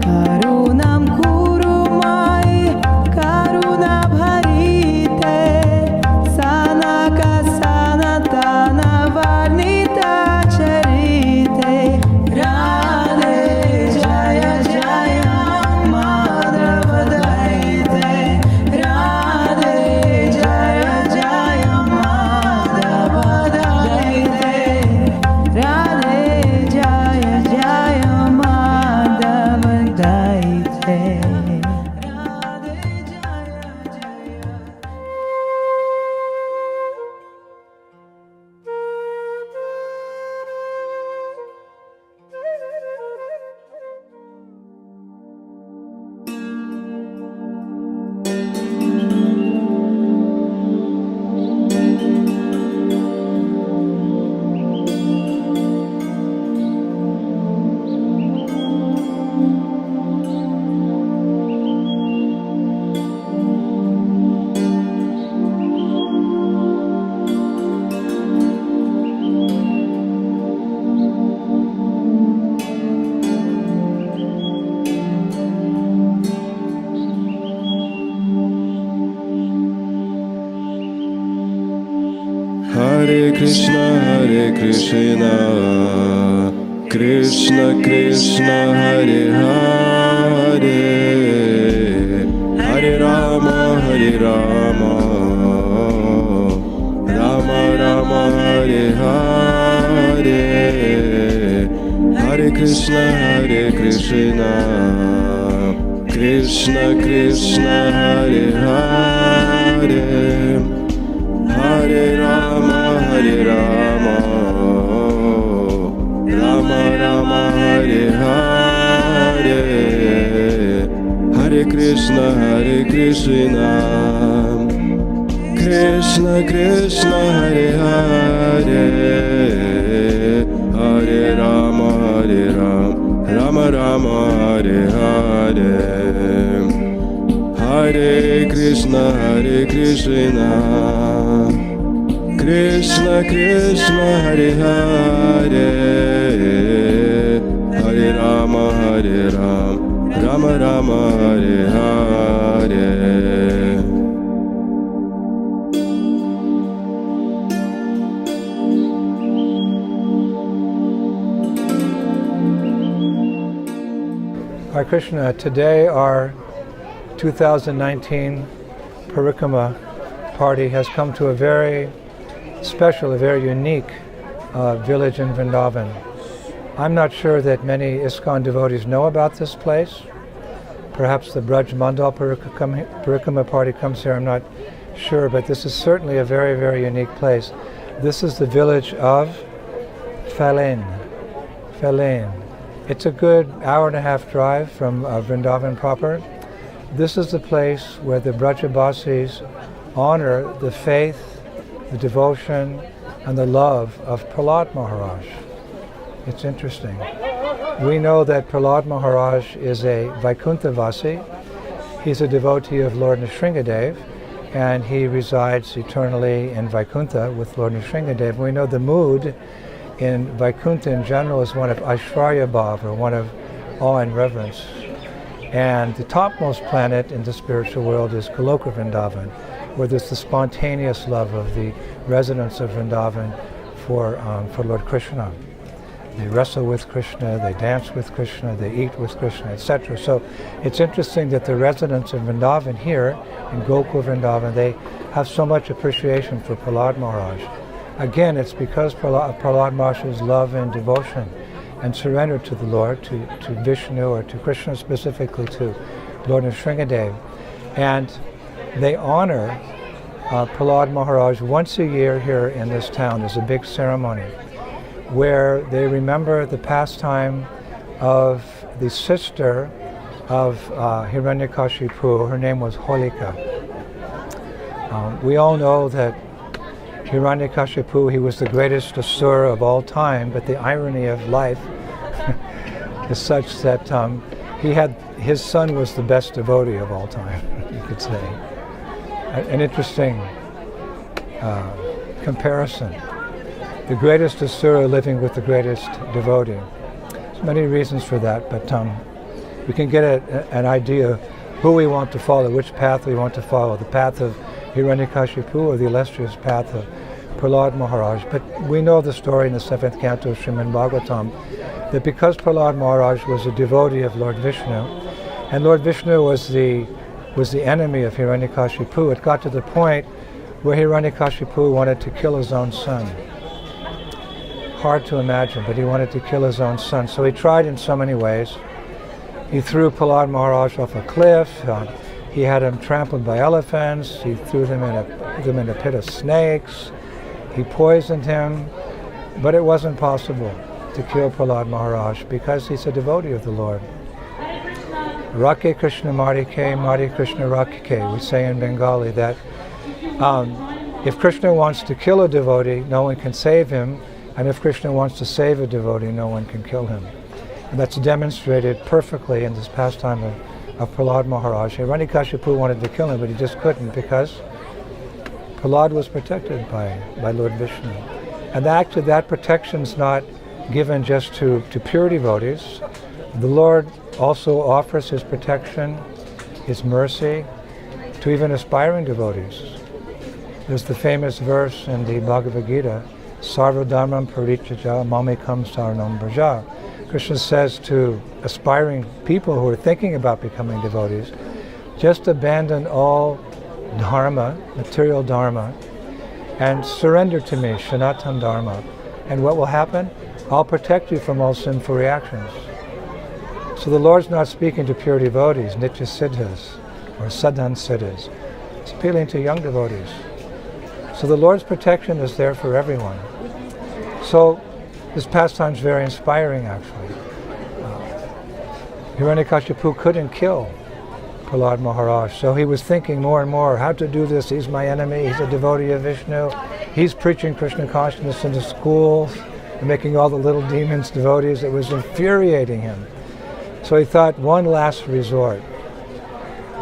Karunam Kuru Mai Karuna Bharite Hare Krishna, Krishna Krishna, Hare Hare, Hare Rama, Rama Rama, Hare Hare, Hare Krishna, Krishna Krishna, Hare Hare, Hare Rama, Rama Rama, Hare Hare, Hare Krishna, Krishna Krishna, Hare Hare, Hare Rama, Rama Rama, Hare Hare, Hare Krishna, Krishna Krishna, Hare Hare, Hare Rama, Rama Rama, Hare Hare. Hare Krishna, today our 2019 Parikrama party has come to a very special, a very unique village in Vrindavan. I'm not sure that many ISKCON devotees know about this place. Perhaps the Vrajanab Parikrama party comes here, I'm not sure, but this is certainly a very, very unique place. This is the village of Fellain. It's a good hour-and-a-half drive from Vrindavan proper. This is the place where the Brajabasis honor the faith, the devotion, and the love of Prahlad Maharaj. It's interesting. We know that Prahlad Maharaj is a Vaikunthavasi. He's a devotee of Lord Nrsingadev, and he resides eternally in Vaikuntha with Lord Nrsingadev. We know the mood in Vaikuntha in general is one of Aishwarya Bhav, or one of awe and reverence. And the topmost planet in the spiritual world is Goloka Vrindavan, where there's the spontaneous love of the residents of Vrindavan for Lord Krishna. They wrestle with Krishna, they dance with Krishna, they eat with Krishna, etc. So it's interesting that the residents of Vrindavan here, in Gokul Vrindavan, they have so much appreciation for Prahlad Maharaj. Again, it's because Prahlad Maharaj's love and devotion and surrender to the Lord, to Vishnu, or to Krishna specifically, to Lord Nrsingadev. And they honor Prahlad Maharaj once a year here in this town. There's a big ceremony where they remember the pastime of the sister of Hiranyakashipu. Her name was Holika. We all know that Hiranyakashipu, he was the greatest asura of all time, but the irony of life is such that his son was the best devotee of all time, you could say. An interesting comparison. The greatest asura living with the greatest devotee. There's many reasons for that, but we can get an idea of who we want to follow, which path we want to follow, the path of Hiranyakashipu or the illustrious path of Prahlad Maharaj. But we know the story in the 7th canto of Srimad Bhagavatam, that because Prahlad Maharaj was a devotee of Lord Vishnu, and Lord Vishnu was the enemy of Hiranyakashipu, it got to the point where Hiranyakashipu wanted to kill his own son. Hard to imagine, but he wanted to kill his own son. So he tried in so many ways. He threw Prahlad Maharaj off a cliff. He had him trampled by elephants. He threw him in a pit of snakes. He poisoned him. But it wasn't possible to kill Prahlad Maharaj because he's a devotee of the Lord. Rakhe Krishna Mari Krishna Rakhe. We say in Bengali that if Krishna wants to kill a devotee, no one can save him. And if Krishna wants to save a devotee, no one can kill him. And that's demonstrated perfectly in this pastime of Prahlad Maharaj. Hiranyakashipu wanted to kill him, but he just couldn't because Prahlad was protected by Lord Vishnu. And actually that protection's not given just to pure devotees. The Lord also offers his protection, his mercy, to even aspiring devotees. There's the famous verse in the Bhagavad Gita, Sarva Dharmam Parityajya Mamekam Saranam Braja. Krishna says to aspiring people who are thinking about becoming devotees, just abandon all dharma, material dharma, and surrender to me, Sanatana Dharma. And what will happen? I'll protect you from all sinful reactions. So the Lord's not speaking to pure devotees, Nitya Siddhas, or Sadhan Siddhas. It's appealing to young devotees. So the Lord's protection is there for everyone. So this pastime is very inspiring, actually. Hiranyakashipu couldn't kill Prahlad Maharaj, so he was thinking more and more, how to do this. He's my enemy, he's a devotee of Vishnu, he's preaching Krishna consciousness in the schools, and making all the little demons devotees. It was infuriating him. So he thought, one last resort.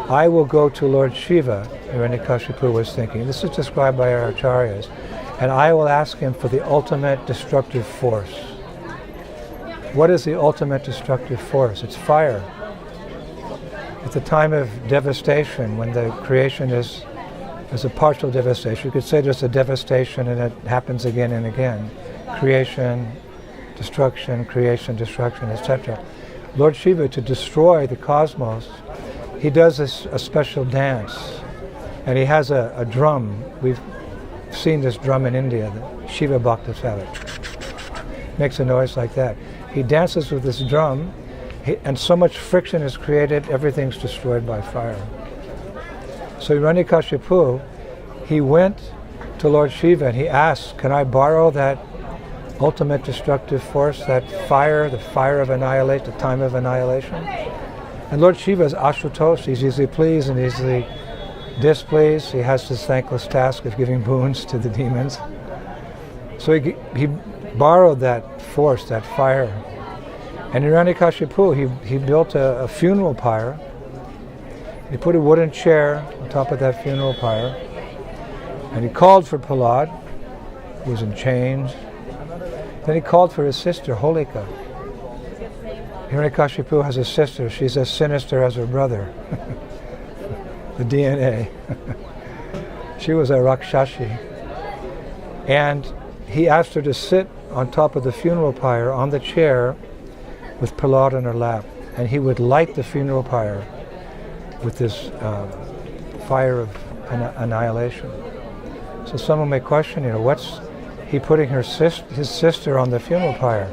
I will go to Lord Shiva, Hiranyakashipu was thinking. This is described by our acharyas. And I will ask him for the ultimate destructive force. What is the ultimate destructive force? It's fire. At the time of devastation, when the creation is a partial devastation, you could say there's a devastation and it happens again and again. Creation, destruction, etc. Lord Shiva, to destroy the cosmos, he does a special dance. And he has a drum. We've seen this drum in India, the Shiva Bhaktas have it. Makes a noise like that. He dances with this drum, and so much friction is created, everything's destroyed by fire. So Hiranyakashipu, he went to Lord Shiva and he asked, can I borrow that ultimate destructive force, that fire, the fire of annihilation, the time of annihilation? And Lord Shiva is Ashutosh, he's easily pleased and easily displeased. He has this thankless task of giving boons to the demons. So he borrowed that force, that fire. And Hiranyakashipu, he built a funeral pyre. He put a wooden chair on top of that funeral pyre. And he called for Prahlad, who was in chains. Then he called for his sister, Holika. Hiranyakashipu has a sister. She's as sinister as her brother. The DNA. She was a Rakshashi. And he asked her to sit on top of the funeral pyre on the chair with Prahlad on her lap. And he would light the funeral pyre with this fire of annihilation. So someone may question, what's he putting his sister on the funeral pyre?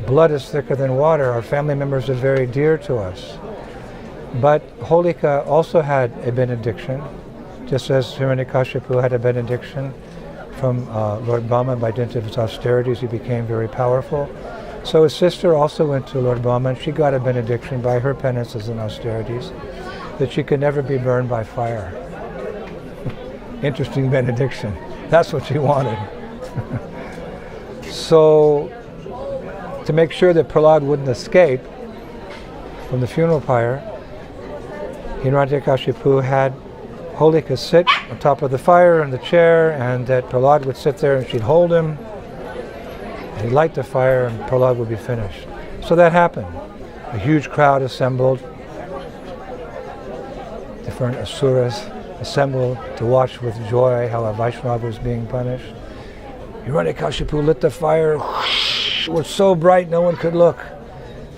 Blood is thicker than water. Our family members are very dear to us. But Holika also had a benediction, just as Hiranyakashipu had a benediction from Lord Brahma. By dint of his austerities, he became very powerful. So his sister also went to Lord Brahma, and she got a benediction by her penances and austerities that she could never be burned by fire. Interesting benediction. That's what she wanted. So, to make sure that Prahlad wouldn't escape from the funeral pyre, Hiranyakashipu had Holika sit on top of the fire in the chair, and that Prahlad would sit there and she'd hold him. And he'd light the fire and Prahlad would be finished. So that happened. A huge crowd assembled. Different asuras assembled to watch with joy how a Vaishnava was being punished. Hiranyakashipu lit the fire. It was so bright no one could look.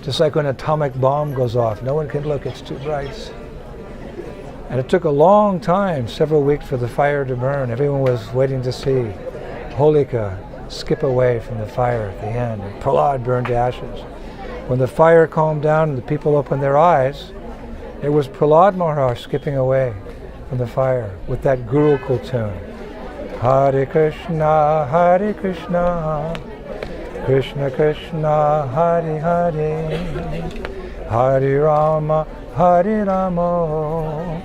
Just like when an atomic bomb goes off. No one can look, it's too bright. And it took a long time, several weeks, for the fire to burn. Everyone was waiting to see Holika skip away from the fire at the end. And Prahlad burned to ashes. When the fire calmed down and the people opened their eyes, it was Prahlad Maharaj skipping away from the fire with that Gurukul tune. Hare Krishna, Krishna Krishna, Hare Hare, Hare Rama, Hare Rama,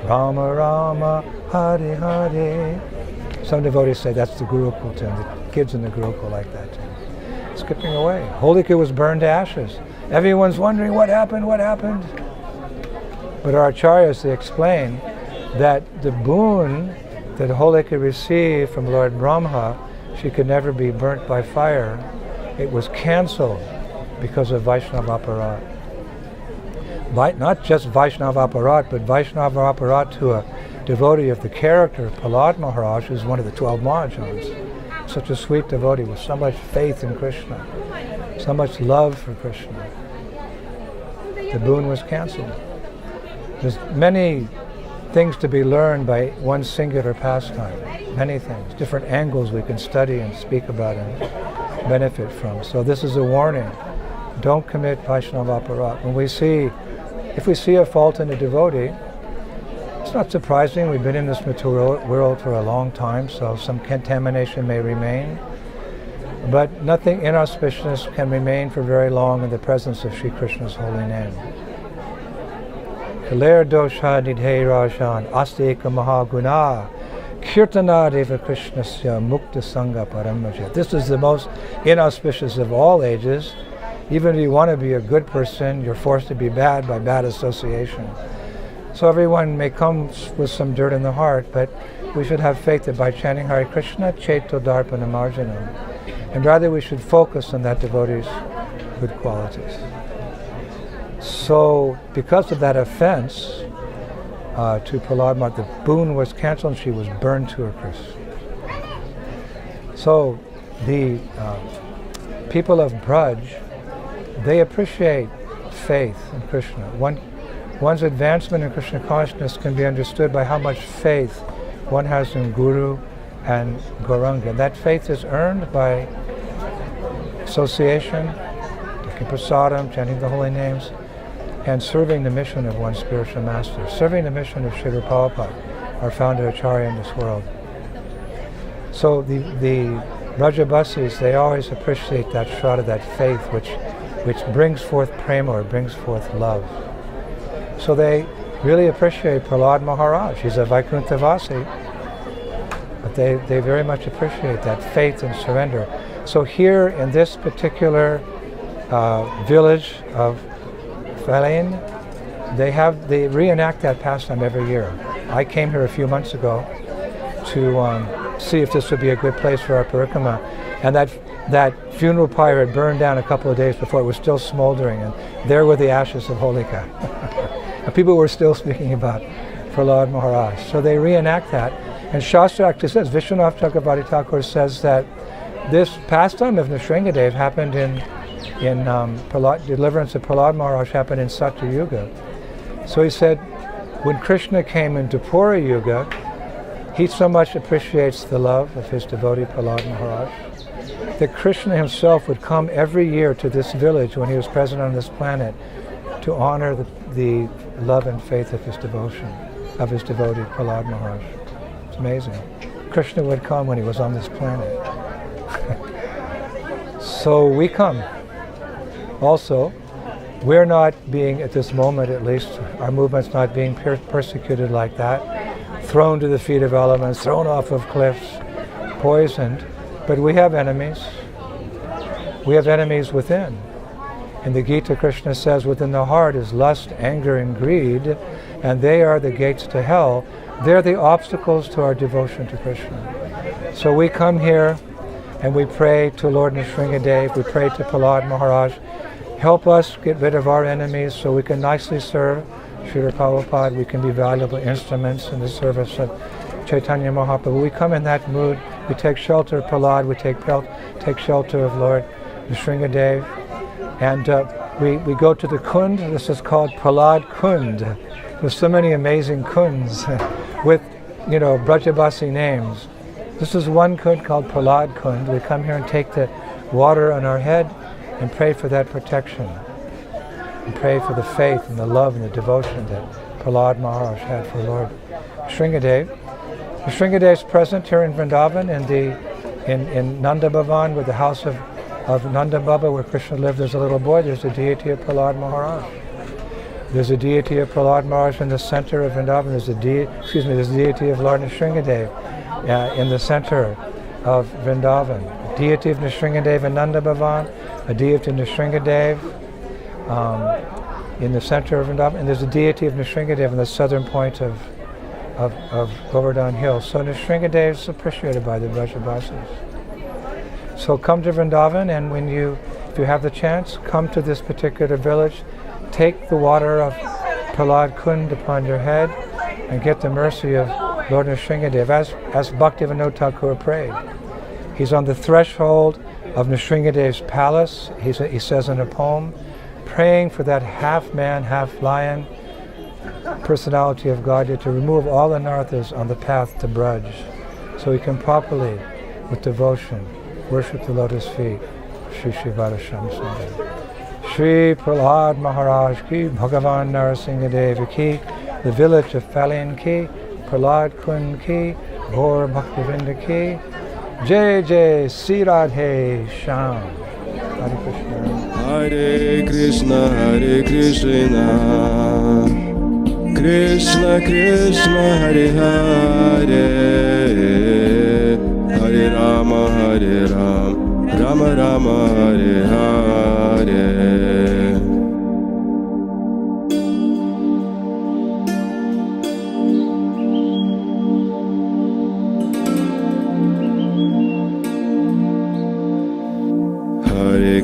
Rama Rama, Hare Hare. Some devotees say that's the Gurukul tune. The kids in the Gurukul like that tune. Skipping away. Holika was burned to ashes. Everyone's wondering what happened. But our acharyas, they explain that the boon that Holika received from Lord Brahma, she could never be burnt by fire. It was cancelled because of Vaishnava Aparat. Not just Vaishnava Aparat, but Vaishnava Aparat to a devotee of the character of Prahlad Maharaj, who's one of the 12 Mahajans. Such a sweet devotee with so much faith in Krishna, so much love for Krishna. The boon was cancelled. There's many things to be learned by one singular pastime. Many things, different angles we can study and speak about and benefit from. So this is a warning. Don't commit Vaishnava aparat. If we see a fault in a devotee, it's not surprising. We've been in this material world for a long time, so some contamination may remain. But nothing inauspicious can remain for very long in the presence of Sri Krishna's holy name. Kaler dosha nidhe rajan astika mahaguna kirtana deva krishnasya mukta sangha paramaja. This is the most inauspicious of all ages. Even if you want to be a good person, you're forced to be bad by bad association. So everyone may come with some dirt in the heart, but we should have faith that by chanting Hare Krishna, Cheto Darpana Marjanam, and rather we should focus on that devotee's good qualities. So because of that offense to Prahlad Maharaj, the boon was cancelled and she was burned to her crisp. So the people of Braj, they appreciate faith in Krishna. One's advancement in Krishna consciousness can be understood by how much faith one has in Guru and Gauranga. That faith is earned by association, taking prasadam, chanting the holy names, and serving the mission of one's spiritual master, serving the mission of Srila Prabhupada, our founder Acharya in this world. So the Brajabasis, they always appreciate that shraddha, that faith, which brings forth prema, or brings forth love. So they really appreciate Prahlad Maharaj. He's a Vaikunthavasi, but they very much appreciate that faith and surrender. So here in this particular village of Fellain, they reenact that pastime every year. I came here a few months ago to see if this would be a good place for our parikrama, and that funeral pyre had burned down a couple of days before. It was still smoldering, and there were the ashes of Holika. And people were still speaking about Prahlad Maharaj. So they reenact that. And Shastra actually says, Vishwanath Chakravarti Thakur says that this pastime of Nrsingadev happened in deliverance of Prahlad Maharaj happened in Satya Yuga. So he said, when Krishna came into Pura Yuga, he so much appreciates the love of his devotee Prahlad Maharaj that Krishna himself would come every year to this village when he was present on this planet to honor the love and faith of his devotion, of his devotee Prahlad Maharaj. It's amazing. Krishna would come when he was on this planet. So we come. Also, we're not being, at this moment at least, our movement's not being persecuted like that, thrown to the feet of elements, thrown off of cliffs, poisoned, but we have enemies. We have enemies within. In the Gita, Krishna says, within the heart is lust, anger, and greed, and they are the gates to hell. They're the obstacles to our devotion to Krishna. So we come here and we pray to Lord Nrsingadev, we pray to Prahlad Maharaj, help us get rid of our enemies so we can nicely serve Srila Prabhupada, we can be valuable instruments in the service of Chaitanya Mahaprabhu. We come in that mood, we take shelter of Prahlad, we take shelter of Lord Nrsingadev, and we go to the Khund. This is called Prahlad Khund. There's so many amazing Khunds with, Brajabasi names. This is one Khund called Prahlad Khund. We come here and take the water on our head and pray for that protection. And pray for the faith and the love and the devotion that Prahlad Maharaj had for Lord Nrsingadev. Nrsingadev is present here in Vrindavan in Nanda Bhavan, with the house of Nanda Baba, where Krishna lived as a little boy. There's a deity of Prahlad Maharaj. There's a deity of Prahlad Maharaj in the center of Vrindavan. There's a deity of Lord Nrsingadev in the center of Vrindavan. A deity of Nrsingadev in Nanda Bhavan, a deity of Nrsingadev in the center of Vrindavan, and there's a deity of Nrsingadev in the southern point of Govardhan Hill. So Nrsingadev is appreciated by the Brajabasis. So come to Vrindavan, and if you have the chance, come to this particular village, take the water of Prahlad Khund upon your head, and get the mercy of Lord Nrsingadev, as Bhaktivinoda Thakur prayed. He's on the threshold of Nrsingadev's palace, he says in a poem, praying for that half man, half lion personality of Godhead to remove all anarthas on the path to Braj, so he can properly, with devotion, worship the lotus feet of Shri Shri Vadasham Sundar. Shri Prahlad Maharaj ki, Bhagavan Narasimhadev ki, the village of Fellain ki, Prahlad Khund ki, Gaur Bhaktivinoda ki, Jai Jai Sri Radhe Shyam. Hare Krishna. Hare Krishna, Hare Krishna, Krishna Krishna, Hare Hare, Hare Rama, Hare Rama, Rama Rama, Hare Hare. Hare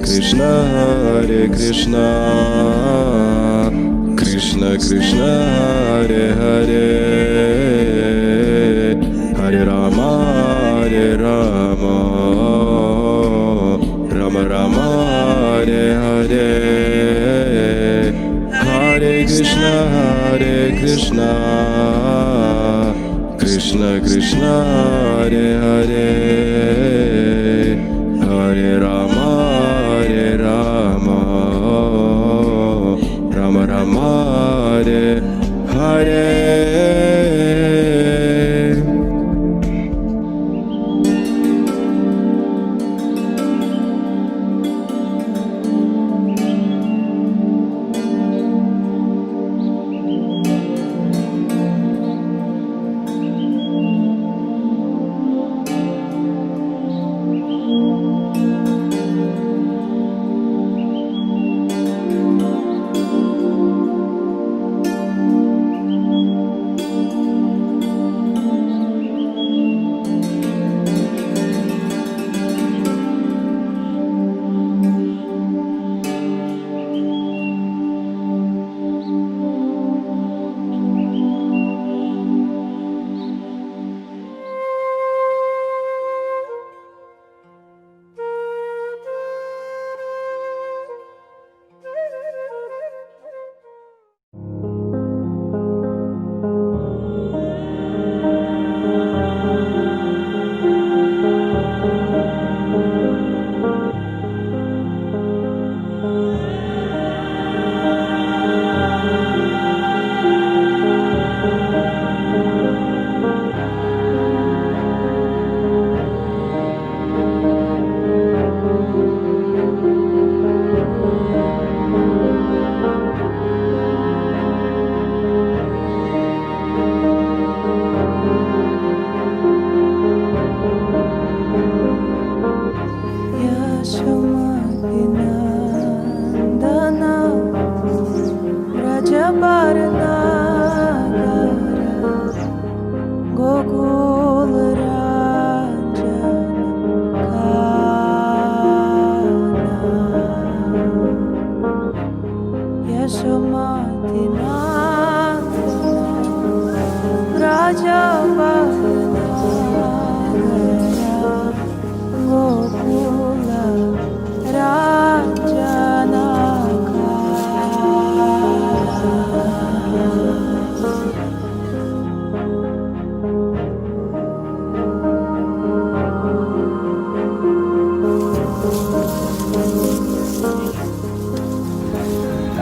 Krishna, Krishna Krishna, Hare Hare, Hare Rama, Hare Rama, Rama Rama, Hare Hare. Hare Krishna, Krishna Krishna, Hare Hare, Hare Rama, Hare Rama, Rama Rama, Hare Hare.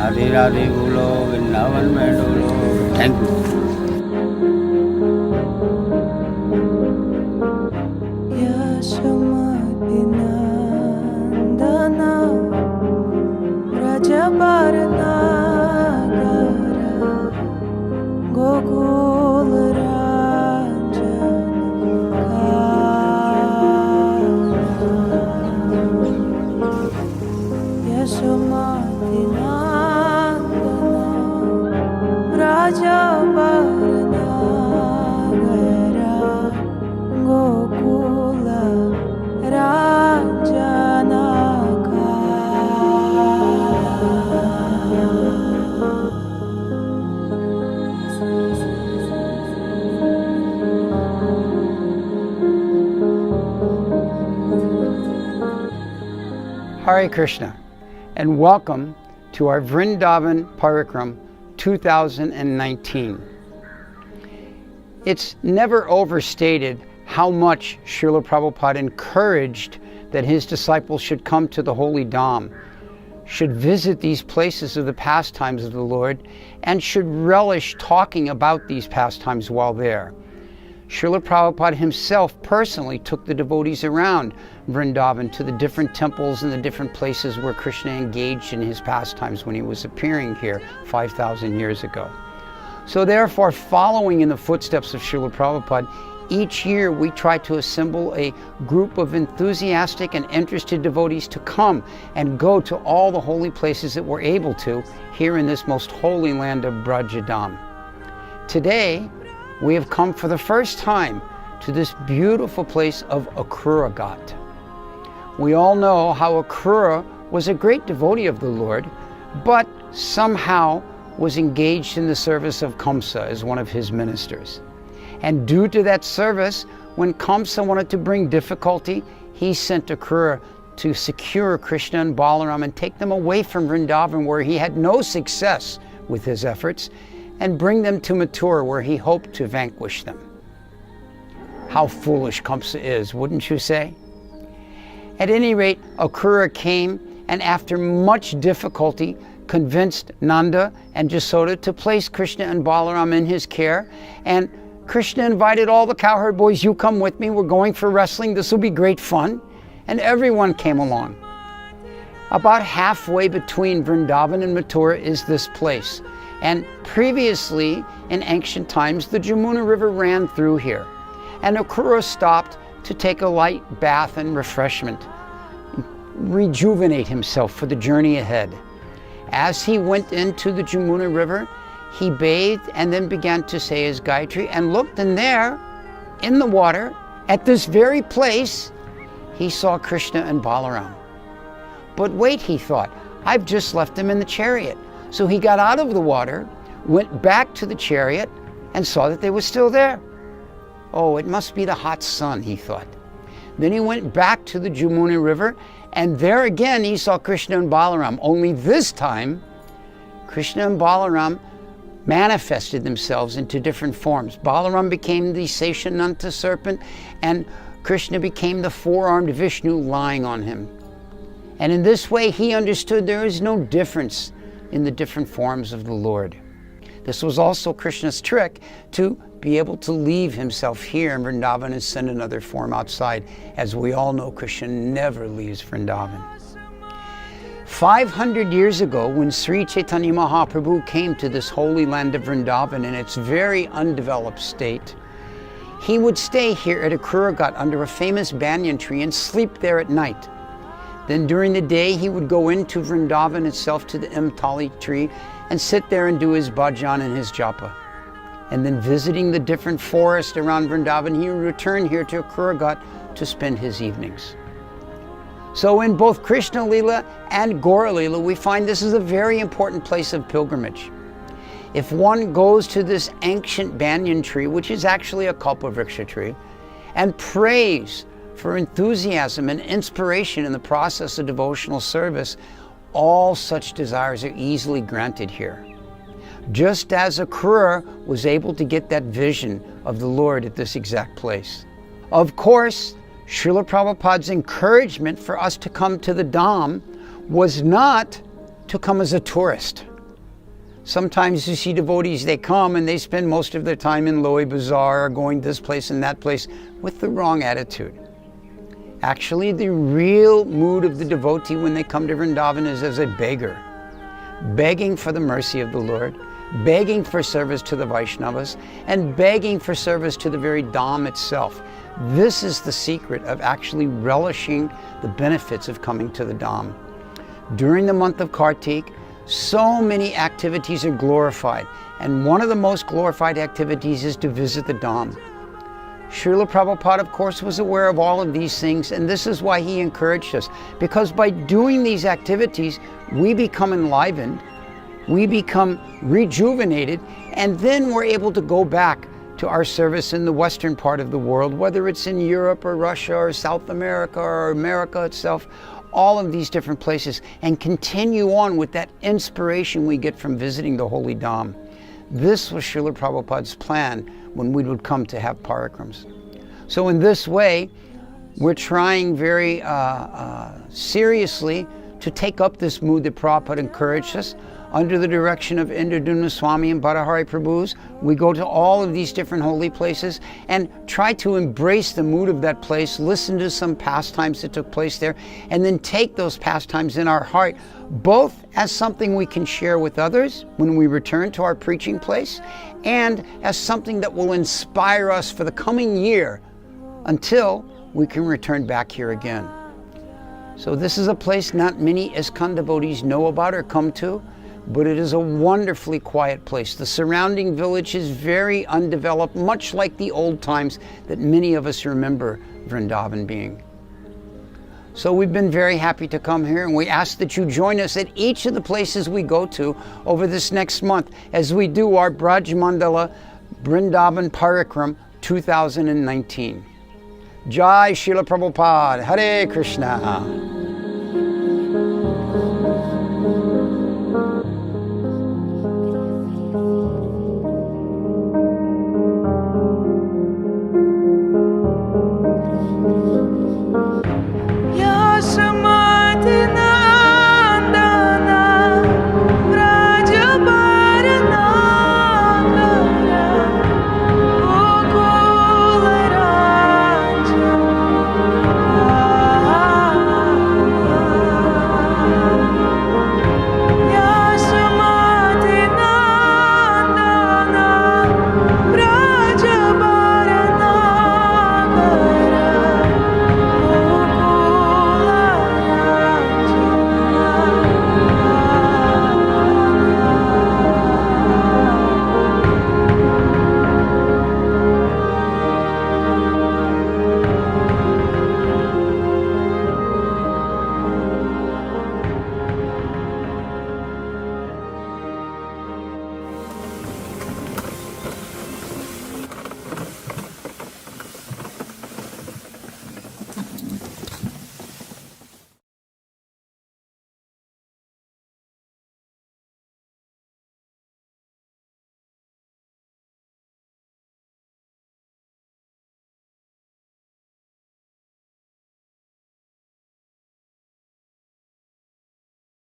Radhe Radhe बोलो, वृंदावन में डोलो। Thank you. यशोमतिनंदना व्रजबरनगरा गोकुलराजनकानना यशोमतिनंदना व्रजबरनगरा Hare Krishna, and welcome to our Vrindavan Parikram 2019. It's never overstated how much Srila Prabhupada encouraged that his disciples should come to the holy dham, should visit these places of the pastimes of the Lord, and should relish talking about these pastimes while there. Srila Prabhupada himself personally took the devotees around Vrindavan to the different temples and the different places where Krishna engaged in his pastimes when he was appearing here 5,000 years ago. So therefore, following in the footsteps of Srila Prabhupada, each year we try to assemble a group of enthusiastic and interested devotees to come and go to all the holy places that we're able to here in this most holy land of Vrajanab. Today, we have come for the first time to this beautiful place of Akrura Ghat. We all know how Akrura was a great devotee of the Lord, but somehow was engaged in the service of Kamsa as one of his ministers. And due to that service, when Kamsa wanted to bring difficulty, he sent Akrura to secure Krishna and Balaram and take them away from Vrindavan, where he had no success with his efforts, and bring them to Mathura, where he hoped to vanquish them. How foolish Kamsa is, wouldn't you say? At any rate, Akrura came, and after much difficulty, convinced Nanda and Jasoda to place Krishna and Balaram in his care. And Krishna invited all the cowherd boys, you come with me, we're going for wrestling, this will be great fun. And everyone came along. About halfway between Vrindavan and Mathura is this place. And previously, in ancient times, the Jamuna River ran through here. And Akrura stopped to take a light bath and refreshment, rejuvenate himself for the journey ahead. As he went into the Jamuna River, he bathed and then began to say his Gayatri and looked, and there, in the water, at this very place, he saw Krishna and Balaram. But wait, he thought, I've just left them in the chariot. So he got out of the water, went back to the chariot, and saw that they were still there. Oh, it must be the hot sun, he thought. Then he went back to the Jamuna River, and there again he saw Krishna and Balaram. Only this time, Krishna and Balaram manifested themselves into different forms. Balaram became the Seshananta serpent, and Krishna became the four-armed Vishnu lying on him. And in this way, he understood there is no difference in the different forms of the Lord. This was also Krishna's trick to be able to leave himself here in Vrindavan and send another form outside. As we all know, Krishna never leaves Vrindavan. 500 years ago, when Sri Chaitanya Mahaprabhu came to this holy land of Vrindavan in its very undeveloped state, he would stay here at Akrura Ghat under a famous banyan tree and sleep there at night. Then during the day, he would go into Vrindavan itself to the Imtali tree and sit there and do his bhajan and his japa. And then visiting the different forests around Vrindavan, he would return here to Akrura Ghat to spend his evenings. So in both Krishna Lila and Gaura Lila, we find this is a very important place of pilgrimage. If one goes to this ancient banyan tree, which is actually a kalpavriksha tree, and prays for enthusiasm and inspiration in the process of devotional service, all such desires are easily granted here. Just as Akrura was able to get that vision of the Lord at this exact place. Of course, Srila Prabhupada's encouragement for us to come to the Dham was not to come as a tourist. Sometimes you see devotees, they come and they spend most of their time in Loi Bazaar or going this place and that place with the wrong attitude. Actually, the real mood of the devotee when they come to Vrindavan is as a beggar, begging for the mercy of the Lord, begging for service to the Vaishnavas, and begging for service to the very Dham itself. This is the secret of actually relishing the benefits of coming to the Dham. During the month of Kartik, so many activities are glorified, and one of the most glorified activities is to visit the Dham. Srila Prabhupada, of course, was aware of all of these things, and this is why he encouraged us. Because by doing these activities, we become enlivened, we become rejuvenated, and then we're able to go back to our service in the western part of the world, whether it's in Europe or Russia or South America or America itself. all of these different places and continue on with that inspiration we get from visiting the Holy Dham. This was Srila Prabhupada's plan when we would come to have parikrams. So in this way, we're trying very seriously to take up this mood that Prabhupada encouraged us. Under the direction of Indradyumna Swami and Bhattacharya Prabhus, we go to all of these different holy places and try to embrace the mood of that place, listen to some pastimes that took place there, and then take those pastimes in our heart, both as something we can share with others when we return to our preaching place, and as something that will inspire us for the coming year until we can return back here again. So this is a place not many ISKCON devotees know about or come to, but it is a wonderfully quiet place. The surrounding village is very undeveloped, much like the old times that many of us remember Vrindavan being. So we've been very happy to come here, and we ask that you join us at each of the places we go to over this next month as we do our Braj Mandala Vrindavan Parikram 2019. Jai Srila Prabhupada, Hare Krishna.